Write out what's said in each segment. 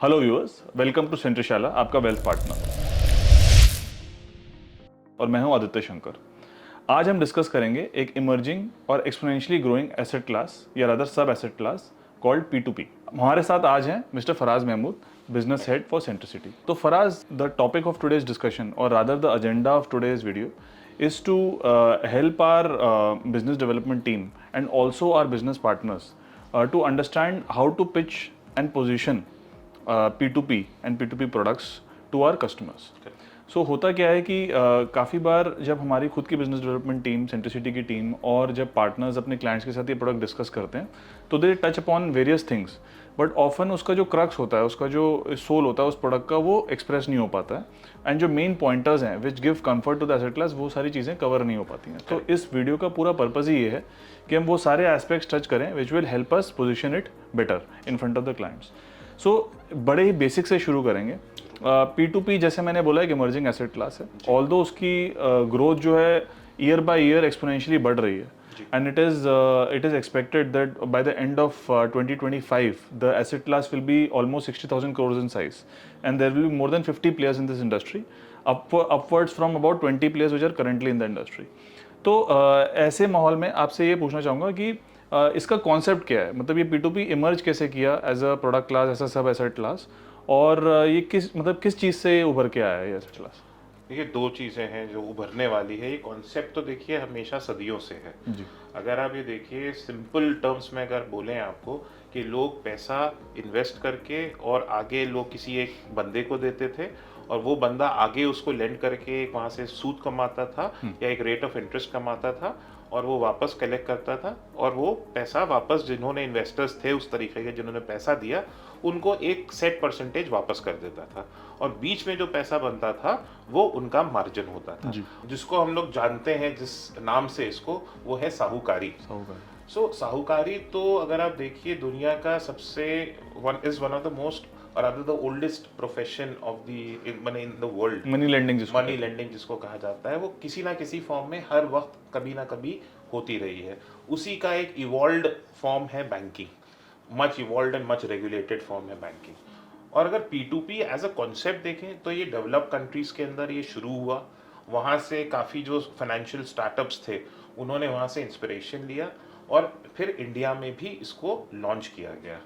Hello viewers, welcome to सेंट्रिशाला, आपका wealth partner. और मैं हूं आदित्य शंकर। आज हम डिस्कस करेंगे एक इमर्जिंग और एक्सपोनेंशियली ग्रोइंग एसेट क्लास या rather sub asset class called P2P। हमारे साथ आज हैं mister Faraz Mahmood, business head for Centricity. तो Faraz, the topic of today's discussion और rather the agenda of today's video is to help our business development team and also our business partners to understand how to pitch and position P2P and P2P products to our customers. सो होता क्या है कि काफ़ी बार जब हमारी खुद की business development team, centricity की टीम और जब पार्टनर्स अपने क्लाइंट्स के साथ ये प्रोडक्ट डिस्कस करते हैं तो they touch upon various things, but often उसका जो क्रक्स होता है, उसका जो सोल होता है उस प्रोडक्ट का, वो एक्सप्रेस नहीं हो पाता है। एंड जो मेन पॉइंटर्स हैं which give comfort to the asset class, वो सारी चीज़ें कवर नहीं हो पाती हैं। तो इस वीडियो का पूरा पर्पज़ ही ये है कि हम वो सारे एस्पेक्ट्स टच करें which will help us position it better in front of the clients. So बड़े ही बेसिक से शुरू करेंगे। P2P जैसे मैंने बोला एक इमर्जिंग एसेट क्लास है, ऑल्दो उसकी ग्रोथ जो है ईयर बाय ईयर एक्सपोनेंशियली बढ़ रही है, and it is expected that by the end of 2025 the asset class will be almost 60,000 crores in size, and there will be more than 50 players in this industry, upwards from about 20 players which are currently in the industry. तो ऐसे माहौल में आपसे ये पूछना चाहूँगा कि इसका कॉन्सेप्ट क्या है, मतलब ये P2P इमर्ज कैसे किया as a product class, as a sub asset class, और ये किस चीज़ से उभर के आया है ये एसेट क्लास? देखिए, दो चीज़ें हैं जो उभरने वाली है। ये कॉन्सेप्ट तो देखिए हमेशा सदियों से है जी। अगर आप ये देखिए सिंपल टर्म्स में अगर बोलें आपको कि लोग पैसा इन्वेस्ट करके और आगे लोग किसी एक बंदे को देते थे और वो बंदा आगे उसको लेंड करके वहाँ से सूद कमाता था या एक रेट ऑफ इंटरेस्ट कमाता था और वो वापस कलेक्ट करता था और वो पैसा वापस जिन्होंने इन्वेस्टर्स थे उस तरीके के जिन्होंने पैसा दिया उनको एक सेट परसेंटेज वापस कर देता था और बीच में जो पैसा बनता था वो उनका मार्जिन होता था, जिसको हम लोग जानते हैं जिस नाम से इसको, वो है साहूकारी। साहूकारी तो अगर आप देखिए दुनिया का सबसे वन ऑफ द मोस्ट और other the oldest profession of the money in the world. Money lending जिसको कहा जाता है, वो किसी ना किसी फॉर्म में हर वक्त कभी ना कभी होती रही है। उसी का एक इवॉल्व्ड फॉर्म है banking, much evolved and much regulated form है बैंकिंग। और अगर P2P एज अ कॉन्सेप्ट देखें तो ये डेवलप कंट्रीज के अंदर ये शुरू हुआ, वहाँ से काफ़ी जो फाइनेंशियल स्टार्टअप्स थे उन्होंने वहाँ से इंस्पिरेशन लिया और फिर इंडिया में भी इसको लॉन्च किया गया।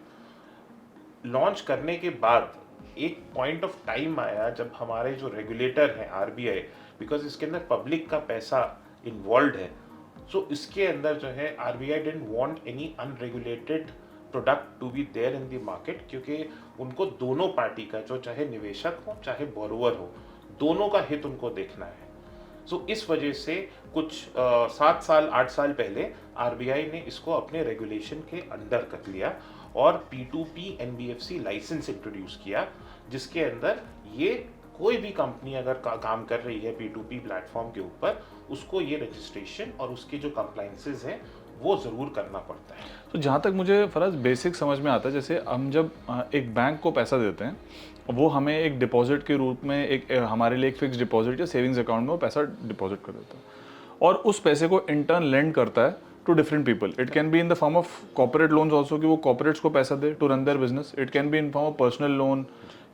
लॉन्च करने के बाद एक पॉइंट ऑफ टाइम आया जब हमारे जो रेगुलेटर हैं RBI, बिकॉज इसके अंदर पब्लिक का पैसा इन्वॉल्व है, सो इसके अंदर जो है RBI didn't want any unregulated product to be there in the market, क्योंकि उनको दोनों पार्टी का, जो चाहे निवेशक हो चाहे बोरोवर हो, दोनों का हित उनको देखना है। सो इस वजह से कुछ 7 साल 8 साल पहले RBI ने इसको अपने रेगुलेशन के अंडर कर लिया और P2P NBFC लाइसेंस इंट्रोड्यूस किया, जिसके अंदर ये कोई भी कंपनी अगर काम कर रही है P2P प्लेटफॉर्म के ऊपर, उसको ये रजिस्ट्रेशन और उसके जो कंप्लायंसेस हैं वो ज़रूर करना पड़ता है। तो जहाँ तक मुझे फराज बेसिक समझ में आता है, जैसे हम जब एक बैंक को पैसा देते हैं, वो हमें एक डिपॉजिट के रूप में एक हमारे लिए एक फिक्स डिपॉजिट या सेविंग्स अकाउंट में वो पैसा डिपॉजिट कर देता है और उस पैसे को इंटर्न लेंड करता है to different people. It can be in the form of corporate loans also, कि वो कॉर्पोरेट्स को पैसा दे to run their business. It can be in form of personal loan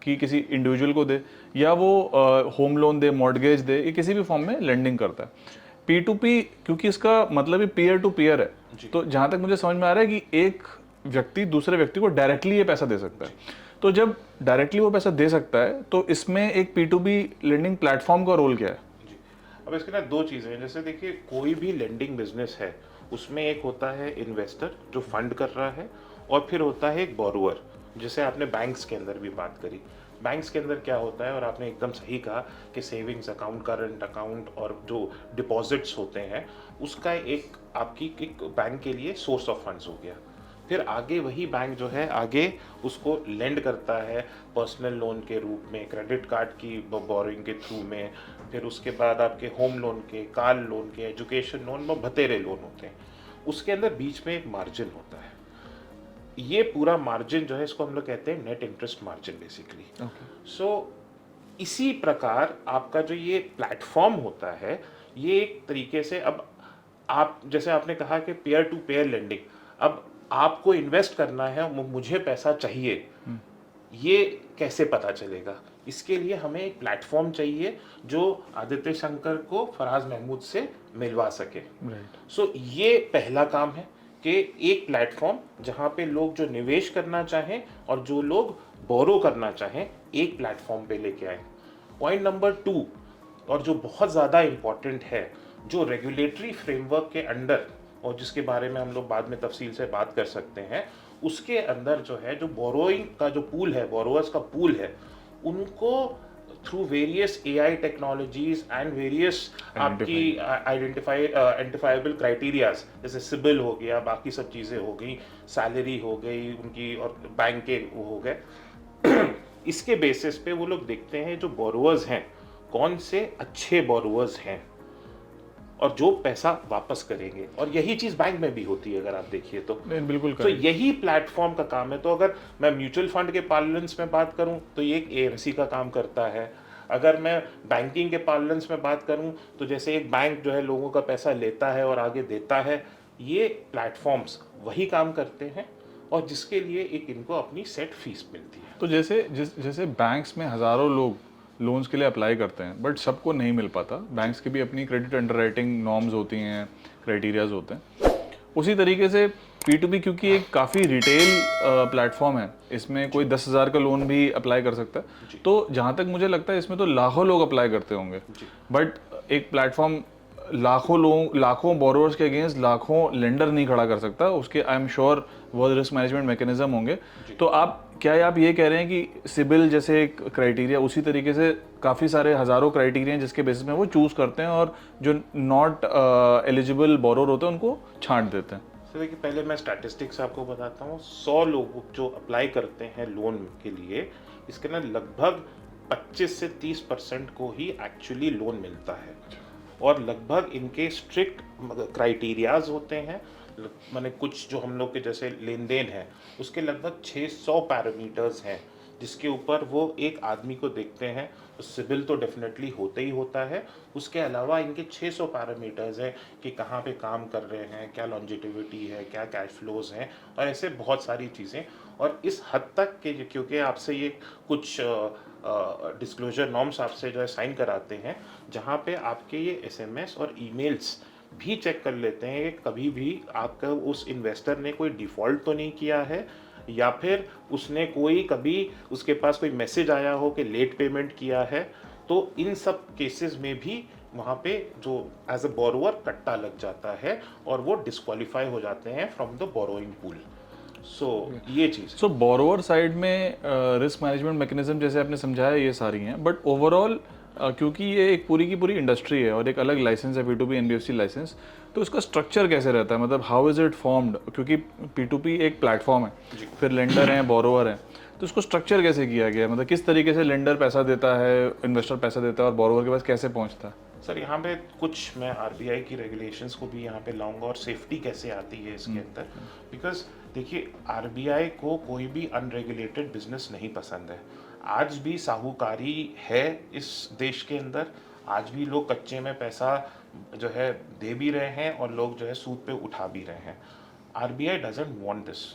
कि किसी इंडिविजुअल को दे, या वो होम लोन दे, मॉर्गेज दे, ये किसी भी फॉर्म में लेंडिंग करता है। P2P क्योंकि इसका मतलब ही पीयर टू पीयर है, तो जहाँ तक मुझे समझ में आ रहा है कि एक व्यक्ति दूसरे व्यक्ति को डायरेक्टली ये पैसा दे सकता है। तो जब डायरेक्टली वो पैसा दे सकता है तो इसमें एक P2P लेंडिंग प्लेटफॉर्म का रोल क्या है? जी, अब इसके ना दो चीज़ें हैं। जैसे देखिए, कोई भी लेंडिंग बिजनेस है उसमें एक होता है इन्वेस्टर जो फंड कर रहा है और फिर होता है एक बोरोवर। जैसे आपने बैंक्स के अंदर भी बात करी, बैंक्स के अंदर क्या होता है, और आपने एकदम सही कहा कि सेविंग्स अकाउंट, करंट अकाउंट और जो डिपॉजिट्स होते हैं उसका एक आपकी एक बैंक के लिए सोर्स ऑफ फंड्स हो गया। फिर आगे वही बैंक जो है आगे उसको लेंड करता है पर्सनल लोन के रूप में, क्रेडिट कार्ड की बोरिंग के थ्रू में, फिर उसके बाद आपके होम लोन के, कार लोन के, एजुकेशन लोन में भतेरे लोन होते हैं। उसके अंदर बीच में एक मार्जिन होता है। ये पूरा मार्जिन जो है इसको हम लोग कहते हैं नेट इंटरेस्ट मार्जिन बेसिकली। सो इसी प्रकार आपका जो ये प्लेटफॉर्म होता है, ये एक तरीके से, अब आप जैसे आपने कहा कि पेयर टू पेयर लेंडिंग, अब आपको इन्वेस्ट करना है, मुझे पैसा चाहिए, ये कैसे पता चलेगा? इसके लिए हमें एक प्लेटफॉर्म चाहिए जो आदित्य शंकर को फराज महमूद से मिलवा सके। राइट। सो ये पहला काम है कि एक प्लेटफॉर्म जहाँ पे लोग जो निवेश करना चाहें और जो लोग बोरो करना चाहें एक प्लेटफॉर्म पे लेके आए। पॉइंट नंबर 2 और जो बहुत ज़्यादा इम्पॉर्टेंट है, जो रेगुलेटरी फ्रेमवर्क के अंडर और जिसके बारे में हम लोग बाद में तफसील से बात कर सकते हैं, उसके अंदर जो है जो बोरोइंग का जो पूल है, बोरोअर्स का पूल है, उनको through various AI technologies and various आपकी आइडेंटिफाइबल क्राइटेरियाज जैसे सिबिल हो गया, बाकी सब चीज़ें हो गई, सैलरी हो गई उनकी और बैंक के वो हो गए इसके बेसिस पे वो लोग देखते हैं जो बोरोअर्स हैं कौन से अच्छे बोरोअर्स हैं और जो पैसा वापस करेंगे। और यही चीज़ बैंक में भी होती है अगर आप देखिए तो। नहीं, बिल्कुल तो correct। यही प्लेटफॉर्म का काम है। तो अगर मैं म्यूचुअल फंड के पार्लेंस में बात करूं तो ये एक एएमसी का काम करता है। अगर मैं बैंकिंग के पार्लेंस में बात करूं तो जैसे एक बैंक जो है लोगों का पैसा लेता है और आगे देता है, ये प्लेटफॉर्म्स वही काम करते हैं और जिसके लिए एक इनको अपनी सेट फीस मिलती है। तो जैसे बैंक्स में हज़ारों लोग लोन्स के लिए अप्लाई करते हैं, बट सबको नहीं मिल पाता। बैंक्स की भी अपनी क्रेडिट अंडरराइटिंग नॉर्म्स होती हैं, क्राइटेरियाज होते हैं। उसी तरीके से P2P क्योंकि एक काफ़ी रिटेल प्लेटफॉर्म है, इसमें कोई 10,000 का लोन भी अप्लाई कर सकता है। तो जहाँ तक मुझे लगता है इसमें तो लाखों लोग अप्लाई करते होंगे, बट एक प्लेटफॉर्म लाखों बोरोवर्स के अगेंस्ट लाखों लेंडर नहीं खड़ा कर सकता। उसके आई एम श्योर बहुत रिस्क मैनेजमेंट मैकेनिज्म होंगे। तो आप ये कह रहे हैं कि सिबिल जैसे एक क्राइटेरिया, उसी तरीके से काफ़ी सारे हज़ारों क्राइटेरिया जिसके बेसिस में वो चूज़ करते हैं और जो नॉट एलिजिबल बोरोवर होते हैं उनको छांट देते हैं। तो देखिए पहले मैं स्टैटिस्टिक्स आपको बताता हूँ। 100 लोग जो अप्लाई करते हैं लोन के लिए, इसके ना लगभग 25 से 30% को ही एक्चुअली लोन मिलता है और लगभग इनके स्ट्रिक्ट क्राइटेरियाज होते हैं। माने कुछ जो हम लोग के जैसे लेन देन है उसके लगभग 600 पैरामीटर्स हैं जिसके ऊपर वो एक आदमी को देखते हैं। तो सिबिल तो डेफिनेटली होता ही होता है, उसके अलावा इनके 600 पैरामीटर्स हैं कि कहाँ पे काम कर रहे हैं, क्या लॉन्जिटिविटी है, क्या कैश फ्लोज हैं और ऐसे बहुत सारी चीज़ें। और इस हद तक के क्योंकि आपसे ये कुछ डिस्क्लोजर नॉर्म्स आपसे जो है साइन कराते हैं जहाँ पे आपके ये एसएमएस और ईमेल्स भी चेक कर लेते हैं कि कभी भी आपका उस इन्वेस्टर ने कोई डिफ़ॉल्ट तो नहीं किया है या फिर उसने कोई कभी उसके पास कोई मैसेज आया हो कि लेट पेमेंट किया है। तो इन सब केसेस में भी वहाँ पे जो एज अ बोरोवर कट्टा लग जाता है और वो डिस्क्वालीफाई हो जाते हैं फ्रॉम द बोरोइंग पूल। ये चीज़। सो बोरोवर साइड में रिस्क मैनेजमेंट मैकेनिज्म जैसे आपने समझाया ये सारी हैं, बट ओवरऑल क्योंकि ये एक पूरी की पूरी इंडस्ट्री है और एक अलग लाइसेंस है P2P NBFC लाइसेंस, तो इसका स्ट्रक्चर कैसे रहता है? मतलब हाउ इज़ इट फॉर्म्ड? क्योंकि P2P एक प्लेटफॉर्म है, फिर लेंडर हैं, बोरोवर हैं, तो इसको स्ट्रक्चर कैसे किया गया? मतलब किस तरीके से लेंडर पैसा देता है, इन्वेस्टर पैसा देता है और बोरोवर के पास कैसे पहुंचता है? सर यहाँ पे कुछ मैं आरबीआई की रेगुलेशंस को भी यहाँ पे लाऊंगा और सेफ्टी कैसे आती है इसके अंदर। बिकॉज देखिए आरबीआई को कोई भी अनरेगुलेटेड बिजनेस नहीं पसंद है। आज भी साहूकारी है इस देश के अंदर, आज भी लोग कच्चे में पैसा जो है दे भी रहे हैं और लोग जो है सूद पे उठा भी रहे हैं। आरबीआई डजंट वांट दिस,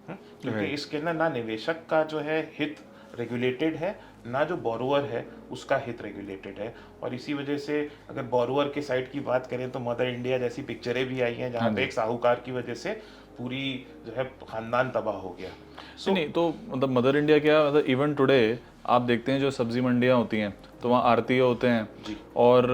क्योंकि इसके अंदर ना निवेशक का जो है हित रेगुलेटेड है, ना जो बोरोवर है उसका हित रेगुलेटेड है। और इसी वजह से अगर बोरोवर के साइड की बात करें तो मदर इंडिया जैसी पिक्चरें भी आई हैं जहाँ पे एक साहूकार की वजह से पूरी जो है खानदान तबाह हो गया। नहीं तो मतलब मदर इंडिया क्या, मतलब इवन टुडे आप देखते हैं जो सब्जी मंडियाँ होती हैं तो वहाँ आरटीओ होते हैं और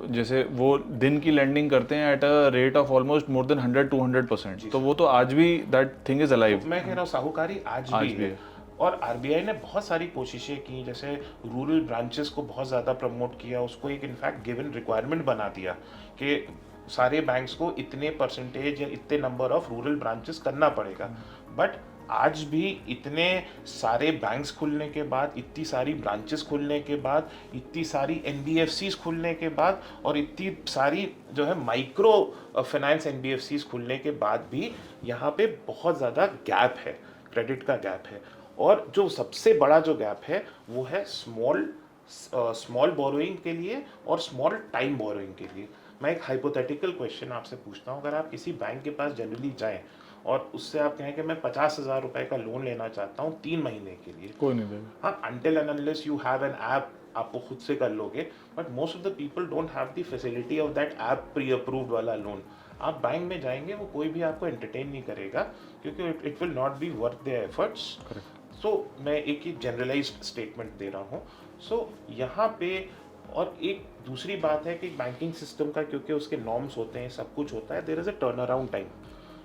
जैसे वो दिन की लैंडिंग करते हैं at a rate of almost more than 100-200%। तो वो तो आज भी दैट थिंग इज अलाइव। मैं कह रहा हूँ साहूकारी आज भी है। और आरबीआई ने बहुत सारी कोशिशें की, जैसे रूरल ब्रांचेस को बहुत ज़्यादा प्रमोट किया, उसको एक इनफैक्ट गिवन रिक्वायरमेंट बना दिया कि सारे बैंक्स को इतने परसेंटेज या इतने नंबर ऑफ रूरल ब्रांचेस करना पड़ेगा। बट आज भी इतने सारे बैंक्स खुलने के बाद, इतनी सारी ब्रांचेस खुलने के बाद, इतनी सारी एनबीएफसीज खुलने के बाद और इतनी सारी जो है माइक्रो फाइनेंस एनबीएफसीज खुलने के बाद भी यहाँ पे बहुत ज़्यादा गैप है, क्रेडिट का गैप है। और जो सबसे बड़ा जो गैप है वो है स्मॉल बोरोइंग के लिए और स्मॉल टाइम बोरोइंग के लिए। मैं एक हाइपोथेटिकल क्वेश्चन आपसे पूछता हूँ, अगर आप किसी बैंक के पास जनरली जाएं और उससे आप कहें कि मैं 50,000 रुपए का लोन लेना चाहता हूँ 3 महीने के लिए, कोई नहीं देगा। हाँ, until and unless you have an app, आप वो खुद से कर लोगे, but most of the people don't have the facility of that app pre approved वाला लोन। आप बैंक में जाएंगे, वो कोई भी आपको एंटरटेन नहीं करेगा, क्योंकि it will not be worth their efforts. So मैं एक ही जनरलाइज्ड स्टेटमेंट दे रहा हूँ। सो यहाँ पे और एक दूसरी बात है कि बैंकिंग सिस्टम का, क्योंकि उसके नॉर्म्स होते हैं, सब कुछ होता है, there is a turnaround time,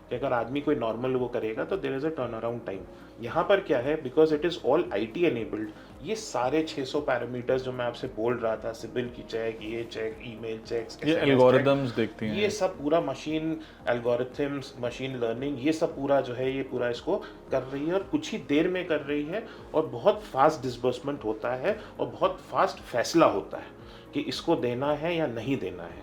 कि अगर आदमी कोई नॉर्मल वो करेगा तो there is a turnaround time. यहाँ पर क्या है, because it is all IT enabled, ये सारे 600 पैरामीटर्स जो मैं आपसे बोल रहा था, सिबिल की चेक, ये चेक, ईमेल चेक्स, ये एल्गोरिदम्स देखती हैं, ये सब पूरा मशीन एल्गोरिथम्स, मशीन लर्निंग, ये सब पूरा जो है, ये पूरा इसको कर रही है और कुछ ही देर में कर रही है, और बहुत फास्ट डिसबर्समेंट होता है और बहुत फास्ट फैसला होता है कि इसको देना है या नहीं देना है।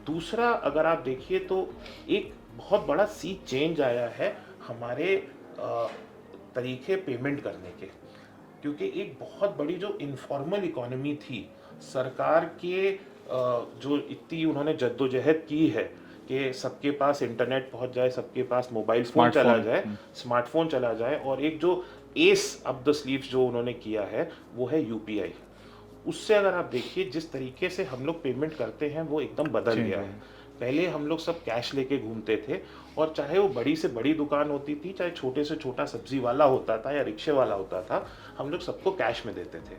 दूसरा, अगर आप देखिए तो एक बहुत बड़ा सी चेंज आया है हमारे तरीके पेमेंट करने के, क्योंकि एक बहुत बड़ी जो इनफॉर्मल इकोनॉमी थी, सरकार के जो इतनी उन्होंने जद्दोजहद की है कि सबके पास इंटरनेट पहुंच जाए, सबके पास मोबाइल फ़ोन चला जाए, स्मार्टफोन चला जाए, और एक जो एस अप द स्लीव्स जो उन्होंने किया है वो है यूपीआई। उससे अगर आप देखिए जिस तरीके से हम लोग पेमेंट करते हैं वो एकदम बदल गया है। पहले हम लोग सब कैश लेके घूमते थे, और चाहे वो बड़ी से बड़ी दुकान होती थी, चाहे छोटे से छोटा सब्जी वाला होता था या रिक्शे वाला होता था, हम लोग सबको कैश में देते थे।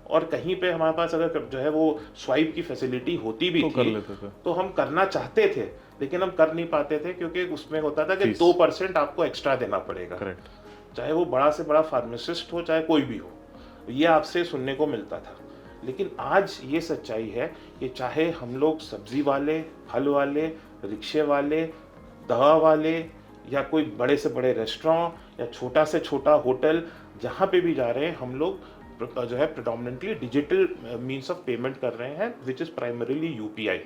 और कहीं पे हमारे पास अगर जो है वो स्वाइप की फैसिलिटी होती भी थी तो हम करना चाहते थे, लेकिन हम कर नहीं पाते थे, क्योंकि उसमें होता था कि 2% आपको एक्स्ट्रा देना पड़ेगा। चाहे वो बड़ा से बड़ा फार्मासिस्ट हो, चाहे कोई भी हो, ये आपसे सुनने को मिलता था। लेकिन आज ये सच्चाई है कि चाहे हम लोग सब्जी वाले, फल वाले, रिक्शे वाले, दवा वाले, या कोई बड़े से बड़े रेस्टोरेंट या छोटा से छोटा होटल, जहाँ पे भी जा रहे हैं, हम लोग जो है predominantly digital means of payment कर रहे हैं, विच इज़ प्राइमरीली यूपीआई।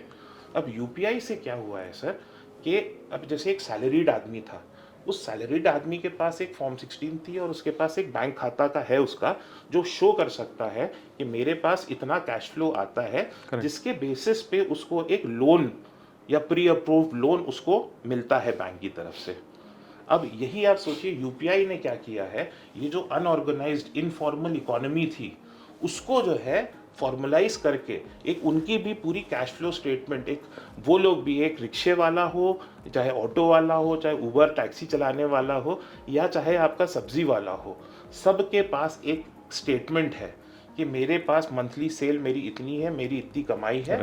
अब यूपीआई से क्या हुआ है सर, कि अब जैसे एक सैलरीड आदमी था, उस सैलरीड आदमी के पास एक फॉर्म 16 थी और उसके पास एक बैंक खाता का है उसका, जो शो कर सकता है कि मेरे पास इतना कैश फ्लो आता है, जिसके बेसिस पे उसको एक लोन या प्री अप्रूव्ड लोन उसको मिलता है बैंक की तरफ से। अब यही आप सोचिए यूपीआई ने क्या किया है, ये जो अनऑर्गेनाइज्ड इनफॉर्मल इकोनॉमी थी उसको जो है फॉर्मलाइज करके एक उनकी भी पूरी कैश फ्लो स्टेटमेंट, एक वो लोग भी, एक रिक्शे वाला हो, चाहे ऑटो वाला हो, चाहे उबर टैक्सी चलाने वाला हो, या चाहे आपका सब्जी वाला हो, सबके पास एक स्टेटमेंट है कि मेरे पास मंथली सेल मेरी इतनी है, मेरी इतनी कमाई है।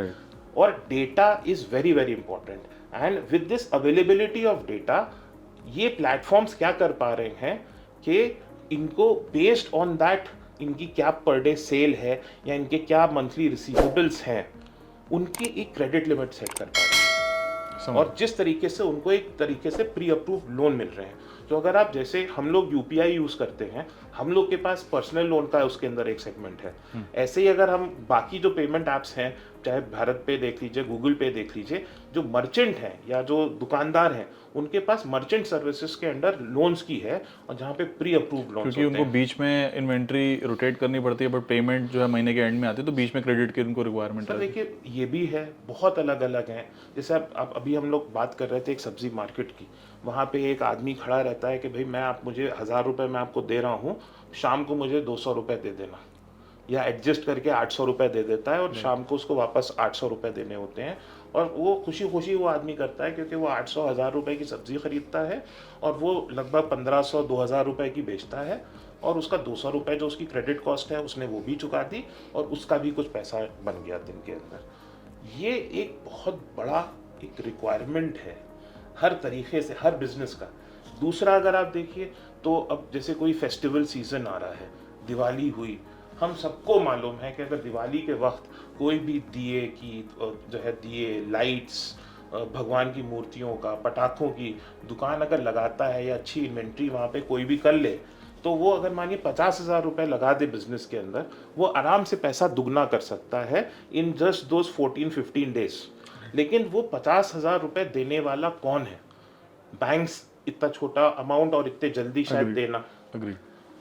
और data is very very important, and with this availability of data ये प्लेटफॉर्म्स क्या कर पा रहे हैं कि इनको बेस्ड ऑन दैट, इनकी क्या पर डे सेल है या इनके क्या मंथली रिसीवेबल्स हैं, उनकी एक क्रेडिट लिमिट सेट कर पा रहे हैं, और जिस तरीके से उनको एक तरीके से प्री अप्रूव्ड लोन मिल रहे हैं। तो अगर आप, जैसे हम लोग यूपीआई यूज़ करते हैं, हम लोग के पास पर्सनल लोन का उसके अंदर एक सेगमेंट है, ऐसे ही अगर हम बाकी जो पेमेंट ऐप्स हैं, चाहे भारत पे देख लीजिए, गूगल पे देख लीजिए, जो मर्चेंट हैं या जो दुकानदार हैं, उनके पास मर्चेंट सर्विसेज के अंडर लोन्स की है, और जहाँ पे प्री अप्रूव्ड लोन्स, क्योंकि उनको बीच में इन्वेंट्री रोटेट करनी पड़ती है, बट पेमेंट जो है महीने के एंड में आती है, तो बीच में क्रेडिट की उनको रिक्वायरमेंट है। देखिए ये भी है, बहुत अलग अलग हैं। जैसे आप अभी हम लोग बात कर रहे थे एक सब्जी मार्केट की, वहाँ पे एक आदमी खड़ा रहता है कि भाई मैं आप मुझे 1000 रुपये मैं आपको दे रहा हूँ, शाम को मुझे 200 रुपये दे देना, या एडजस्ट करके 800 रुपये दे देता है, और शाम को उसको वापस 800 रुपये देने होते हैं, और वो खुशी खुशी वो आदमी करता है, क्योंकि वो 800 1000 रुपये की सब्जी खरीदता है और वो लगभग 1500 2000 रुपये की बेचता है, और उसका 200 रुपये जो उसकी क्रेडिट कॉस्ट है उसने वो भी चुका दी, और उसका भी कुछ पैसा बन गया दिन के अंदर। ये एक बहुत बड़ा एक रिक्वायरमेंट है हर तरीके से, हर बिजनेस का। दूसरा, अगर आप देखिए तो अब जैसे कोई फेस्टिवल सीजन आ रहा है, दिवाली हुई, हम सबको मालूम है कि अगर दिवाली के वक्त कोई भी दिए की जो है, दिए, लाइट्स, भगवान की मूर्तियों का, पटाखों की दुकान अगर लगाता है, या अच्छी इन्वेंट्री वहाँ पे कोई भी कर ले, तो वो अगर मानिए 50,000 रुपये लगा दे बिजनेस के अंदर, वो आराम से पैसा दुगना कर सकता है इन जस्ट दोज 14-15 डेज। लेकिन वो 50,000 रुपये देने वाला कौन है? बैंक्स इतना छोटा अमाउंट और इतने जल्दी शायद देना।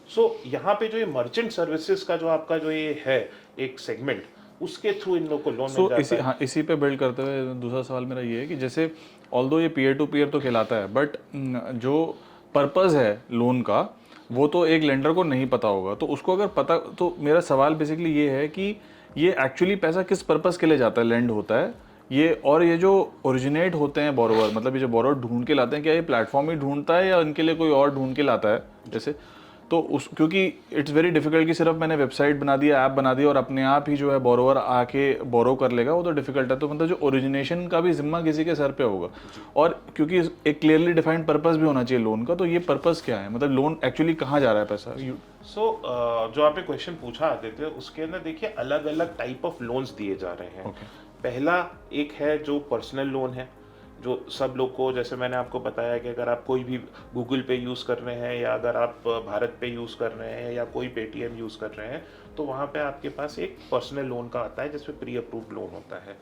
सो यहाँ पे जो ये मर्चेंट सर्विसेज का जो आपका जो ये है एक सेगमेंट, उसके थ्रू इन लोगों को लोन मिल जाता है। इसी पे बिल्ड करते हुए दूसरा सवाल मेरा ये है कि जैसे ऑल्दो ये पीयर टू पीयर तो कहलाता है, बट जो पर्पस है लोन का वो तो एक लेंडर को नहीं पता होगा। तो उसको अगर पता, तो मेरा सवाल बेसिकली ये है कि ये एक्चुअली पैसा किस पर्पस के लिए जाता है, लेंड होता है ये, और ये जो ओरिजिनेट होते हैं बोरोवर, मतलब ये जो बोरोवर ढूंढ के लाते हैं, क्या ये प्लेटफॉर्म ही ढूंढता है या इनके लिए कोई और ढूंढ के लाता है जैसे? तो उस, क्योंकि इट्स वेरी डिफिकल्ट कि सिर्फ मैंने वेबसाइट बना दिया, ऐप बना दिया और अपने आप ही जो है बोरोवर आके बोरो कर लेगा, वो तो डिफिकल्ट है। तो मतलब जो ओरिजिनेशन का भी जिम्मा किसी के सर पे होगा, और क्योंकि एक क्लियरली डिफाइंड पर्पस भी होना चाहिए लोन का, तो ये पर्पस क्या है, मतलब लोन एक्चुअली कहाँ जा रहा है पैसा? जो आपने क्वेश्चन पूछा आदित्य, उसके अंदर देखिए अलग अलग टाइप ऑफ लोन्स दिए जा रहे हैं। पहला एक है जो पर्सनल लोन है, जो सब लोग को, जैसे मैंने आपको बताया कि अगर आप कोई भी गूगल पे यूज़ कर रहे हैं या अगर आप भारत पे यूज़ कर रहे हैं या कोई पेटीएम यूज़ कर रहे हैं, तो वहाँ पे आपके पास एक पर्सनल लोन का आता है जिसमें प्री अप्रूव्ड लोन होता है।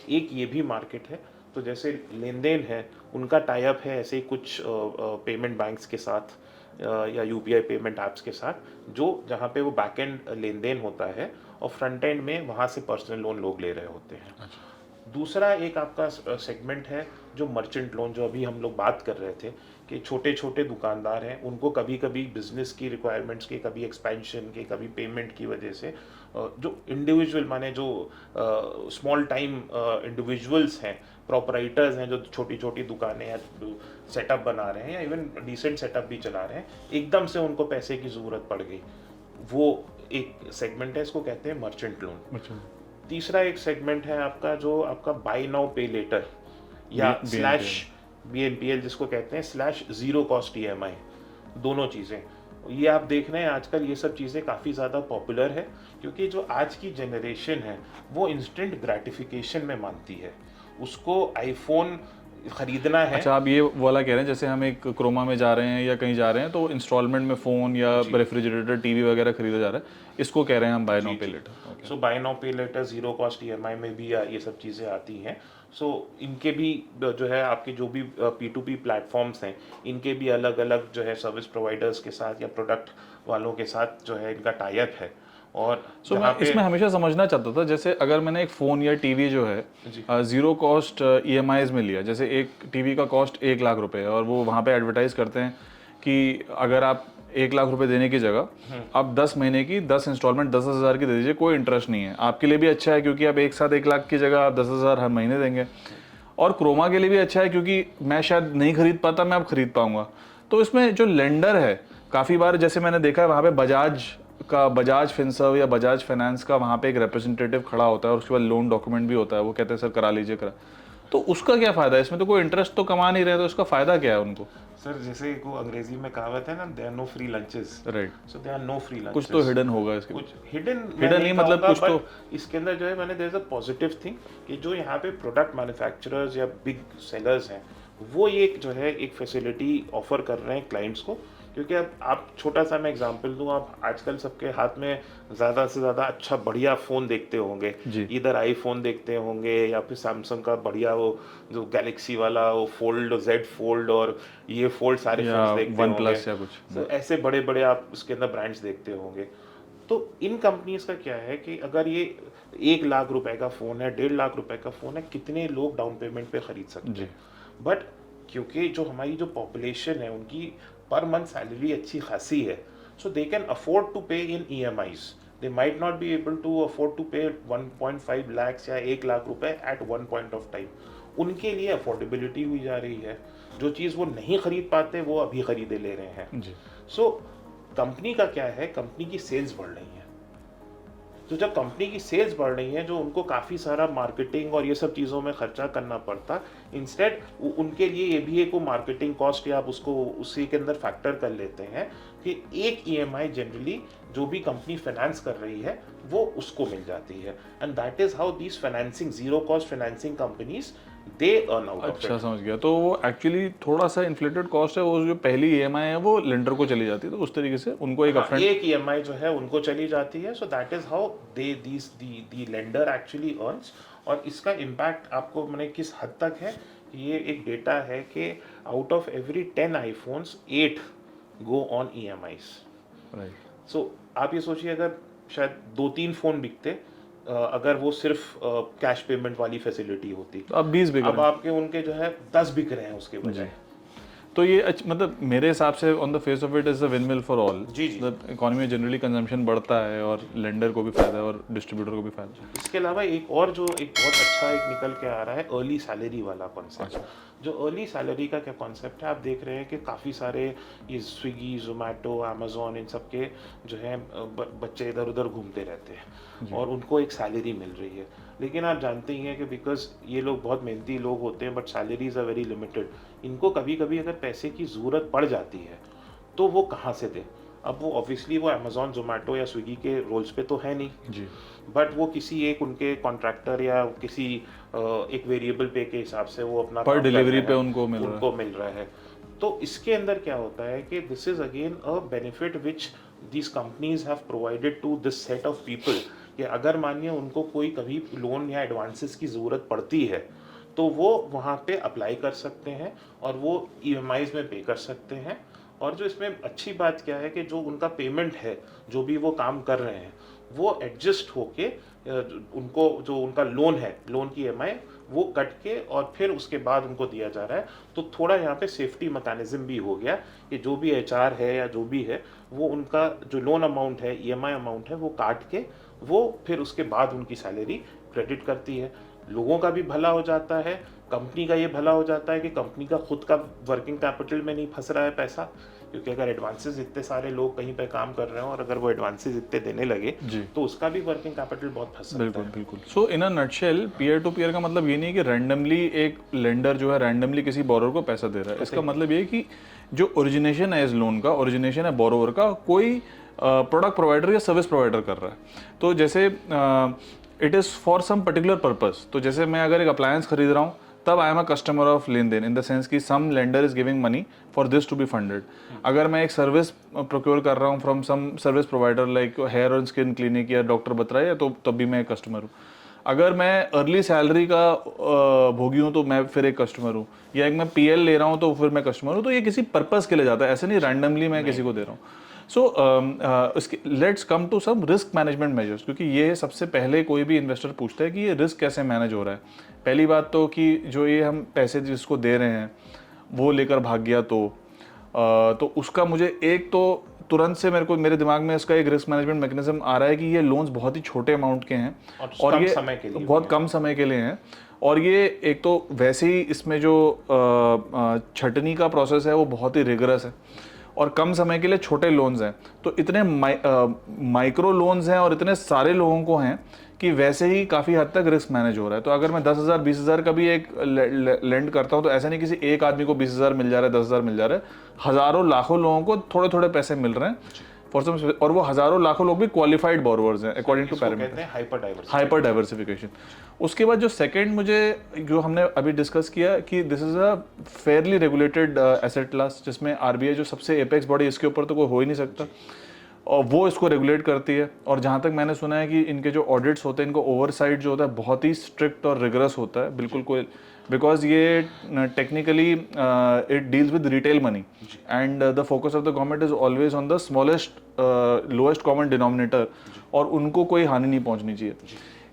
एक ये भी मार्केट है। तो जैसे लेन देन है, उनका टाई अप है ऐसे ही कुछ पेमेंट बैंक्स के साथ या यूपीआई पेमेंट ऐप्स के साथ, जो जहाँ पे वो बैक एंड लेन देन होता है और फ्रंट एंड में वहाँ से पर्सनल लोन लोग ले रहे होते हैं। दूसरा एक आपका सेगमेंट है जो मर्चेंट लोन, जो अभी हम लोग बात कर रहे थे कि छोटे छोटे दुकानदार हैं, उनको कभी कभी बिजनेस की रिक्वायरमेंट्स के, कभी एक्सपेंशन के, कभी पेमेंट की वजह से जो इंडिविजुअल माने जो स्मॉल टाइम इंडिविजुअल्स हैं, प्रोपराइटर्स हैं, जो छोटी छोटी दुकानें या सेटअप बना रहे हैं या इवन डिसेंट सेटअप भी चला रहे हैं, एकदम से उनको पैसे की ज़रूरत पड़ गई, वो एक सेगमेंट है, इसको कहते हैं मर्चेंट लोन। तीसरा एक सेगमेंट है आपका जो आपका बाय नाउ पे लेटर या स्लैश BNPL जिसको कहते हैं, स्लैश जीरो कॉस्ट EMI, दोनों चीज़ें। ये आप देख रहे हैं आजकल ये सब चीज़ें काफ़ी ज़्यादा पॉपुलर है, क्योंकि जो आज की जनरेशन है वो इंस्टेंट ग्रेटिफिकेशन में मानती है, उसको आईफोन खरीदना है। अच्छा, आप ये वाला कह रहे हैं जैसे हम एक क्रोमा में जा रहे हैं या कहीं जा रहे हैं तो इंस्टॉलमेंट में फ़ोन या रेफ्रिजरेटर, टीवी वगैरह खरीदा जा रहा है, इसको कह रहे हैं हम बाय नाउ पे लेटर। सो bye now pay letter, zero cost EMI में भी ये सब चीज़ें आती हैं। सो इनके भी जो है आपके जो भी P2P प्लेटफॉर्म्स हैं, इनके भी अलग अलग जो है सर्विस प्रोवाइडर्स के साथ या प्रोडक्ट वालों के साथ जो है इनका टाई अप है। और मैं इसमें हमेशा समझना चाहता था, जैसे अगर मैंने एक फ़ोन या टीवी जो है ज़ीरो कॉस्ट EMIs में लिया, जैसे एक टीवी का कॉस्ट 1 लाख रुपए है और वो वहाँ पे एडवर्टाइज करते हैं कि अगर आप 1 लाख रुपए देने की जगह आप 10 महीने की 10 इंस्टॉलमेंट 10,000 की दे दीजिए, कोई इंटरेस्ट नहीं है, आपके लिए भी अच्छा है क्योंकि आप एक साथ 1 लाख की जगह आप 10,000 हर महीने देंगे, और क्रोमा के लिए भी अच्छा है क्योंकि मैं शायद नहीं खरीद पाता, मैं अब खरीद पाऊंगा। तो इसमें जो लेंडर है, काफ़ी बार जैसे मैंने देखा है वहाँ पे बजाज फिनसर्व या बजाज फाइनेंस का वहाँ पे एक रिप्रेजेंटेटिव खड़ा होता है और उसके बाद लोन डॉक्यूमेंट भी होता है, वो कहते हैं सर करा लीजिए करा। तो उसका क्या फ़ायदा है इसमें? तो कोई इंटरेस्ट तो कमा नहीं रहे, तो उसका फ़ायदा क्या है उनको? सर जैसे को अंग्रेजी में कहावत है ना, there are no free lunches, right. So there are no free lunches. कुछ तो हिडन होगा इसके, कुछ हिडन नहीं मतलब कुछ तो इसके अंदर जो है, मैंने there is a positive thing कि जो यहाँ पे प्रोडक्ट मैन्युफैक्चरर्स या बिग सेलर्स हैं, वो ये जो है एक फैसिलिटी ऑफर कर रहे हैं क्लाइंट्स को। क्योंकि अब आप छोटा सा मैं एग्जांपल दूं, आप आजकल सबके हाथ में ज़्यादा से ज़्यादा अच्छा बढ़िया फ़ोन देखते होंगे, इधर आईफोन देखते होंगे या फिर सैमसंग का बढ़िया वो जो गैलेक्सी वाला वो फोल्ड, Z फोल्ड और ये फोल्ड सारे फोन देखते होंगे, OnePlus या कुछ, तो ऐसे बड़े बड़े आप उसके अंदर ब्रांड्स देखते होंगे। तो इन कंपनीज का क्या है कि अगर ये 1 लाख रुपए का फ़ोन है, 1.5 लाख रुपए का फ़ोन है, कितने लोग डाउन पेमेंट पे खरीद सकते हैं? बट क्योंकि जो हमारी जो पॉपुलेशन है उनकी पर मंथ सैलरी अच्छी खासी है, so they can afford to pay in EMIs। They might not be able to afford to pay 1.5 lakh या 1 लाख रुपए at one point of time. उनके लिए अफोर्डेबिलिटी हुई जा रही है, जो चीज़ वो नहीं खरीद पाते वो अभी खरीदे ले रहे हैं। सो कंपनी का क्या है, कंपनी की सेल्स बढ़ रही है। तो जब कंपनी की सेल्स बढ़ रही है, जो उनको काफ़ी सारा मार्केटिंग और ये सब चीज़ों में खर्चा करना पड़ता, इंस्टेड उनके लिए ये भी एक मार्केटिंग कॉस्ट या आप उसको उसी के अंदर फैक्टर कर लेते हैं कि एक EMI जनरली जो भी कंपनी फाइनेंस कर रही है वो उसको मिल जाती है। And that is how these financing zero cost financing companies they earn out. अच्छा, समझ गया। तो वो एक्चुअली थोड़ा सा इन्फ्लेटेड कॉस्ट है, वो जो पहली EMI है वो लेंडर को चली जाती है, तो उस तरीके से उनको एक अपफ्रंट एक EMI जो है उनको चली जाती है। So that is how they the lender actually earns. और इसका इम्पैक्ट आपको मैंने किस हद तक है, ये एक डेटा है कि out of every 10 iPhones 8 go on EMIs। Right. So आप ये सोचिए, अगर शायद 2-3 फ़ोन बिकते अगर वो सिर्फ कैश पेमेंट वाली फैसिलिटी होती। तो अब 20 बिक अब रहे हैं। आपके उनके जो है 10 बिक रहे हैं उसके बजाय। तो ये मतलब मेरे हिसाब से on the face of it is a win win for all. जी जी। मतलब इकोनॉमी में जनरली कंजम्पशन बढ़ता है और लेंडर को भी फायदा है और डिस्ट्रीब्यूटर को भी फायदा है। इसके अलावा एक और जो एक बहुत अच्छा एक निकल के आ रहा है अर्ली सैलरी वाला कॉन्सेप्ट। जो अर्ली सैलरी का क्या कॉन्सेप्ट है, आप देख रहे हैं कि काफ़ी सारे ये स्विगी, जोमेटो, अमेजोन, इन सब के जो है बच्चे इधर उधर घूमते रहते हैं और उनको एक सैलरी मिल रही है। लेकिन आप जानते ही हैं कि बिकॉज ये लोग बहुत मेहनती लोग होते हैं but salaries are very limited. इनको कभी कभी अगर पैसे की ज़रूरत पड़ जाती है तो वो कहाँ से दें। अब वो ऑब्वियसली वो अमेजोन, जोमेटो या स्विगी के रोल्स पे तो है नहीं जी। बट वो किसी एक उनके कॉन्ट्रैक्टर या किसी एक वेरिएबल पे के हिसाब से वो अपना पर काम कर डिलीवरी रहे पे हैं, उनको मिल रहा है। तो इसके अंदर क्या होता है कि this is again a benefit which these companies have provided to this set of people कि अगर मानिए उनको कोई कभी लोन या एडवांसेस की ज़रूरत पड़ती है तो वो वहाँ पे अप्लाई कर सकते हैं और वो ईएमआईज में पे कर सकते हैं। और जो इसमें अच्छी बात क्या है कि जो उनका पेमेंट है, जो भी वो काम कर रहे हैं, वो एडजस्ट होके उनको जो उनका लोन है, लोन की ईएमआई वो कट के और फिर उसके बाद उनको दिया जा रहा है। तो थोड़ा यहाँ पे सेफ्टी मैकेनिज्म भी हो गया कि जो भी एचआर है या जो भी है वो उनका जो लोन अमाउंट है, ईएमआई अमाउंट है, वो काट के वो फिर उसके बाद उनकी सैलरी क्रेडिट करती है। लोगों का भी भला हो जाता है, कंपनी का ये भला हो जाता है कि कंपनी का खुद का वर्किंग कैपिटल में नहीं फंस रहा है पैसा, क्योंकि अगर एडवांसेस इतने सारे लोग कहीं पे काम कर रहे हैं और अगर वो एडवांसेस इतने देने लगे तो उसका भी वर्किंग कैपिटल बहुत फंस सकता बिल्कुल है। बिल्कुल। So in a nutshell peer to peer का मतलब ये नहीं है कि रैंडमली एक लेंडर जो है रैंडमली किसी बोरोवर को पैसा दे रहा है। इसका मतलब ये है कि जो ओरिजिनेशन है इस लोन का, ओरिजिनेशन है बोरोवर का, कोई प्रोडक्ट प्रोवाइडर या सर्विस प्रोवाइडर कर रहा है। तो जैसे it is for some particular purpose. तो जैसे मैं अगर एक अप्लायंस खरीद रहा हूँ तब I am a customer of Len Den in the sense कि some lender is giving money for this to be funded. अगर मैं एक सर्विस प्रोक्योर कर रहा हूँ from some service provider like hair और स्किन क्लिनिक या डॉक्टर बता रहा है तो तब भी मैं एक कस्टमर हूँ। अगर मैं अर्ली सैलरी का भोगी हूँ तो मैं फिर एक कस्टमर हूँ, या एक मैं पीएल ले रहा हूँ तो फिर मैं कस्टमर हूँ। तो ये किसी पर्पस के लिए जाता है, ऐसे नहीं रैंडमली मैं किसी को दे रहा हूँ। So let's come to some risk management measures, क्योंकि ये सबसे पहले कोई भी इन्वेस्टर पूछता है कि ये रिस्क कैसे मैनेज हो रहा है। पहली बात तो कि जो ये हम पैसे जिसको दे रहे हैं वो लेकर भाग गया तो उसका मुझे एक तो तुरंत से मेरे दिमाग में इसका एक रिस्क मैनेजमेंट मैकेनिज्म आ रहा है कि ये लोन्स बहुत ही छोटे अमाउंट के हैं और कम ये समय के लिए बहुत कम समय के लिए हैं। और ये एक तो वैसे ही इसमें जो छटनी का प्रोसेस है वो बहुत ही रिगरस है और कम समय के लिए छोटे लोन्स हैं। तो इतने माइक्रो लोन्स हैं और इतने सारे लोगों को हैं कि वैसे ही काफ़ी हद तक रिस्क मैनेज हो रहा है। तो अगर मैं 10,000 20,000 का भी एक लेंड करता हूँ तो ऐसा नहीं किसी एक आदमी को 20,000 मिल जा रहा है, 10,000 मिल जा रहा है, हज़ारों लाखों लोगों को थोड़े थोड़े पैसे मिल रहे हैं फॉर सम। और वो हज़ारों लाखों लोग भी क्वालिफाइड बोरोवर्स हैं according to parameter, hyper diversification. उसके बाद जो सेकंड मुझे जो हमने अभी डिस्कस किया कि this is a fairly regulated asset class, जिसमें आरबीआई जो सबसे एपेक्स बॉडी, इसके ऊपर तो कोई हो ही नहीं सकता और वो इसको रेगुलेट करती है। और जहाँ तक मैंने सुना है कि इनके जो ऑडिट्स होते हैं, इनको ओवरसाइट जो होता है बहुत ही स्ट्रिक्ट और रिगरस होता है, बिल्कुल कोई, बिकॉज ये technically it deals with retail money and the focus of the government is always on the smallest lowest common denominator और उनको कोई हानि नहीं पहुंचनी चाहिए।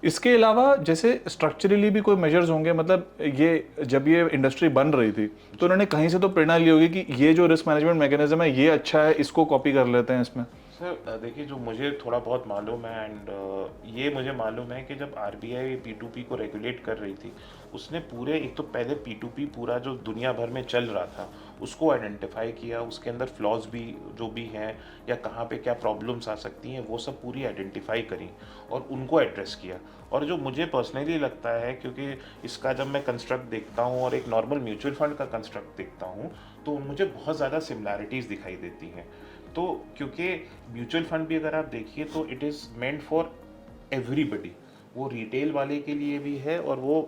इसके अलावा जैसे स्ट्रक्चरली भी कोई मेजर्स होंगे, मतलब ये जब ये इंडस्ट्री बन रही थी तो उन्होंने कहीं से तो प्रेरणा ली होगी कि ये जो रिस्क मैनेजमेंट मैकेनिज्म है ये अच्छा है, इसको कॉपी कर लेते हैं इसमें। सर देखिए, जो मुझे थोड़ा बहुत मालूम है एंड ये मुझे मालूम है कि जब आरबीआई P2P को रेगुलेट कर रही थी उसने पूरे एक तो पहले P2P पूरा जो दुनिया भर में चल रहा था उसको आइडेंटिफाई किया, उसके अंदर फ्लॉज भी जो भी हैं या कहाँ पे क्या प्रॉब्लम्स आ सकती हैं वो सब पूरी आइडेंटिफाई करी और उनको एड्रेस किया। और जो मुझे पर्सनली लगता है, क्योंकि इसका जब मैं कंस्ट्रक्ट देखता हूँ और एक नॉर्मल म्यूचुअल फंड का कंस्ट्रक्ट देखता हूँ तो मुझे बहुत ज़्यादा सिमिलैरिटीज़ दिखाई देती हैं। तो क्योंकि म्यूचुअल फंड भी अगर आप देखिए तो it is meant for everybody, वो रिटेल वाले के लिए भी है और वो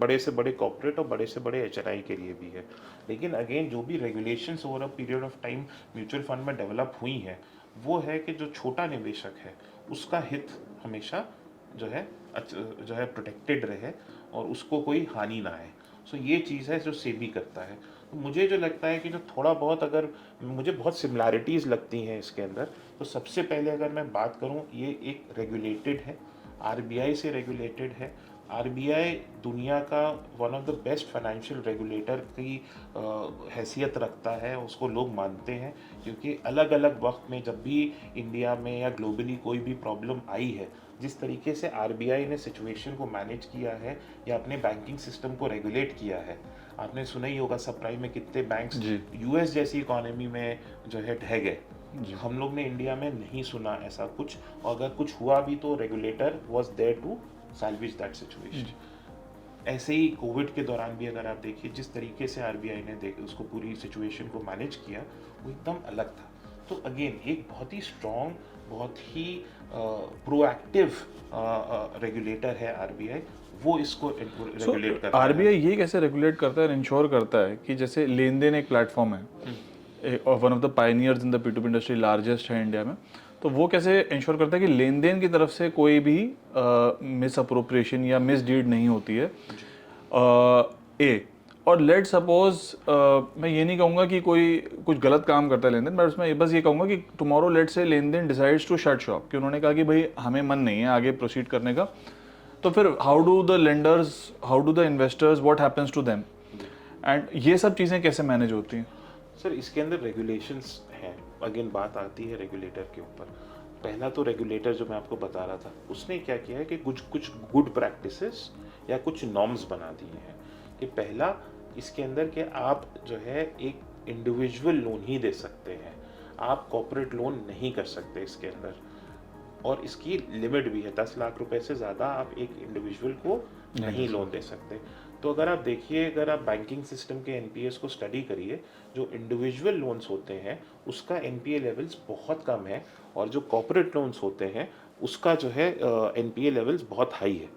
बड़े से बड़े कॉर्पोरेट और बड़े से बड़े एचआरआई के लिए भी है। लेकिन अगेन जो भी regulations over a period of time mutual fund में डेवलप हुई हैं वो है कि जो छोटा निवेशक है उसका हित हमेशा जो है प्रोटेक्टेड रहे और उसको कोई हानि ना आए। सो ये चीज़ है जो सेबी करता है। तो मुझे जो लगता है कि जो थोड़ा बहुत, अगर मुझे बहुत सिमिलैरिटीज़ लगती हैं इसके अंदर, तो सबसे पहले अगर मैं बात करूं ये एक रेगुलेटेड है आरबीआई से रेगुलेटेड है। आरबीआई दुनिया का one of the best financial regulator की हैसियत रखता है, उसको लोग मानते हैं, क्योंकि अलग अलग वक्त में जब भी इंडिया में या ग्लोबली कोई भी प्रॉब्लम आई है, जिस तरीके से आरबीआई ने सिचुएशन को मैनेज किया है या अपने बैंकिंग सिस्टम को रेगुलेट किया है। आपने सुना ही होगा सब प्राइम में कितने बैंक्स यूएस जैसी इकोनॉमी में जो है ढह गए। हम लोग ने इंडिया में नहीं सुना ऐसा कुछ, और अगर कुछ हुआ भी तो regulator was there to salvage that situation. ऐसे ही कोविड के दौरान भी अगर आप देखिए जिस तरीके से आरबीआई ने उसको पूरी सिचुएशन को मैनेज किया, वो एकदम अलग था। तो अगेन एक बहुत ही स्ट्रॉन्ग, बहुत ही प्रोएक्टिव रेगुलेटर है आरबीआई, वो इसको रेगुलेट करता है। आरबीआई ये कैसे रेगुलेट करता है और इंश्योर करता है कि जैसे लेन देन एक प्लेटफॉर्म है और one of the pioneers in the P2P industry, largest है इंडिया में, तो वो कैसे इंश्योर करता है कि लेन देन की तरफ से कोई भी मिस अप्रोप्रिएशन या मिस डीड नहीं होती है? ए और लेट सपोज मैं ये नहीं कहूँगा कि कोई कुछ गलत काम करता है लेन देन, मैं उसमें बस ये कहूँगा कि tomorrow let's say Len Den decides to shut shop, कि उन्होंने कहा कि भाई हमें मन नहीं है आगे प्रोसीड करने का, तो फिर how do the lenders, how do the investors, what happens to them, and ये सब चीज़ें कैसे मैनेज होती हैं? सर इसके अंदर रेगुलेशंस हैं। अगेन बात आती है रेगुलेटर के ऊपर। पहला तो रेगुलेटर जो मैं आपको बता रहा था, उसने क्या किया है कि कुछ गुड प्रैक्टिसेस या कुछ नॉर्म्स बना दिए हैं कि पहला इसके अंदर कि आप जो है एक इंडिविजुअल लोन ही दे सकते हैं, आप कॉर्पोरेट लोन नहीं कर सकते इसके अंदर, और इसकी लिमिट भी है 10 लाख रुपए से ज़्यादा आप एक इंडिविजुअल को नहीं लोन दे सकते। तो अगर आप देखिए, अगर आप बैंकिंग सिस्टम के एनपीएस को स्टडी करिए, जो इंडिविजुअल लोन्स होते हैं उसका एनपीए लेवल्स बहुत कम है, और जो कॉर्पोरेट लोन्स होते हैं उसका जो है एनपीए लेवल्स बहुत हाई है।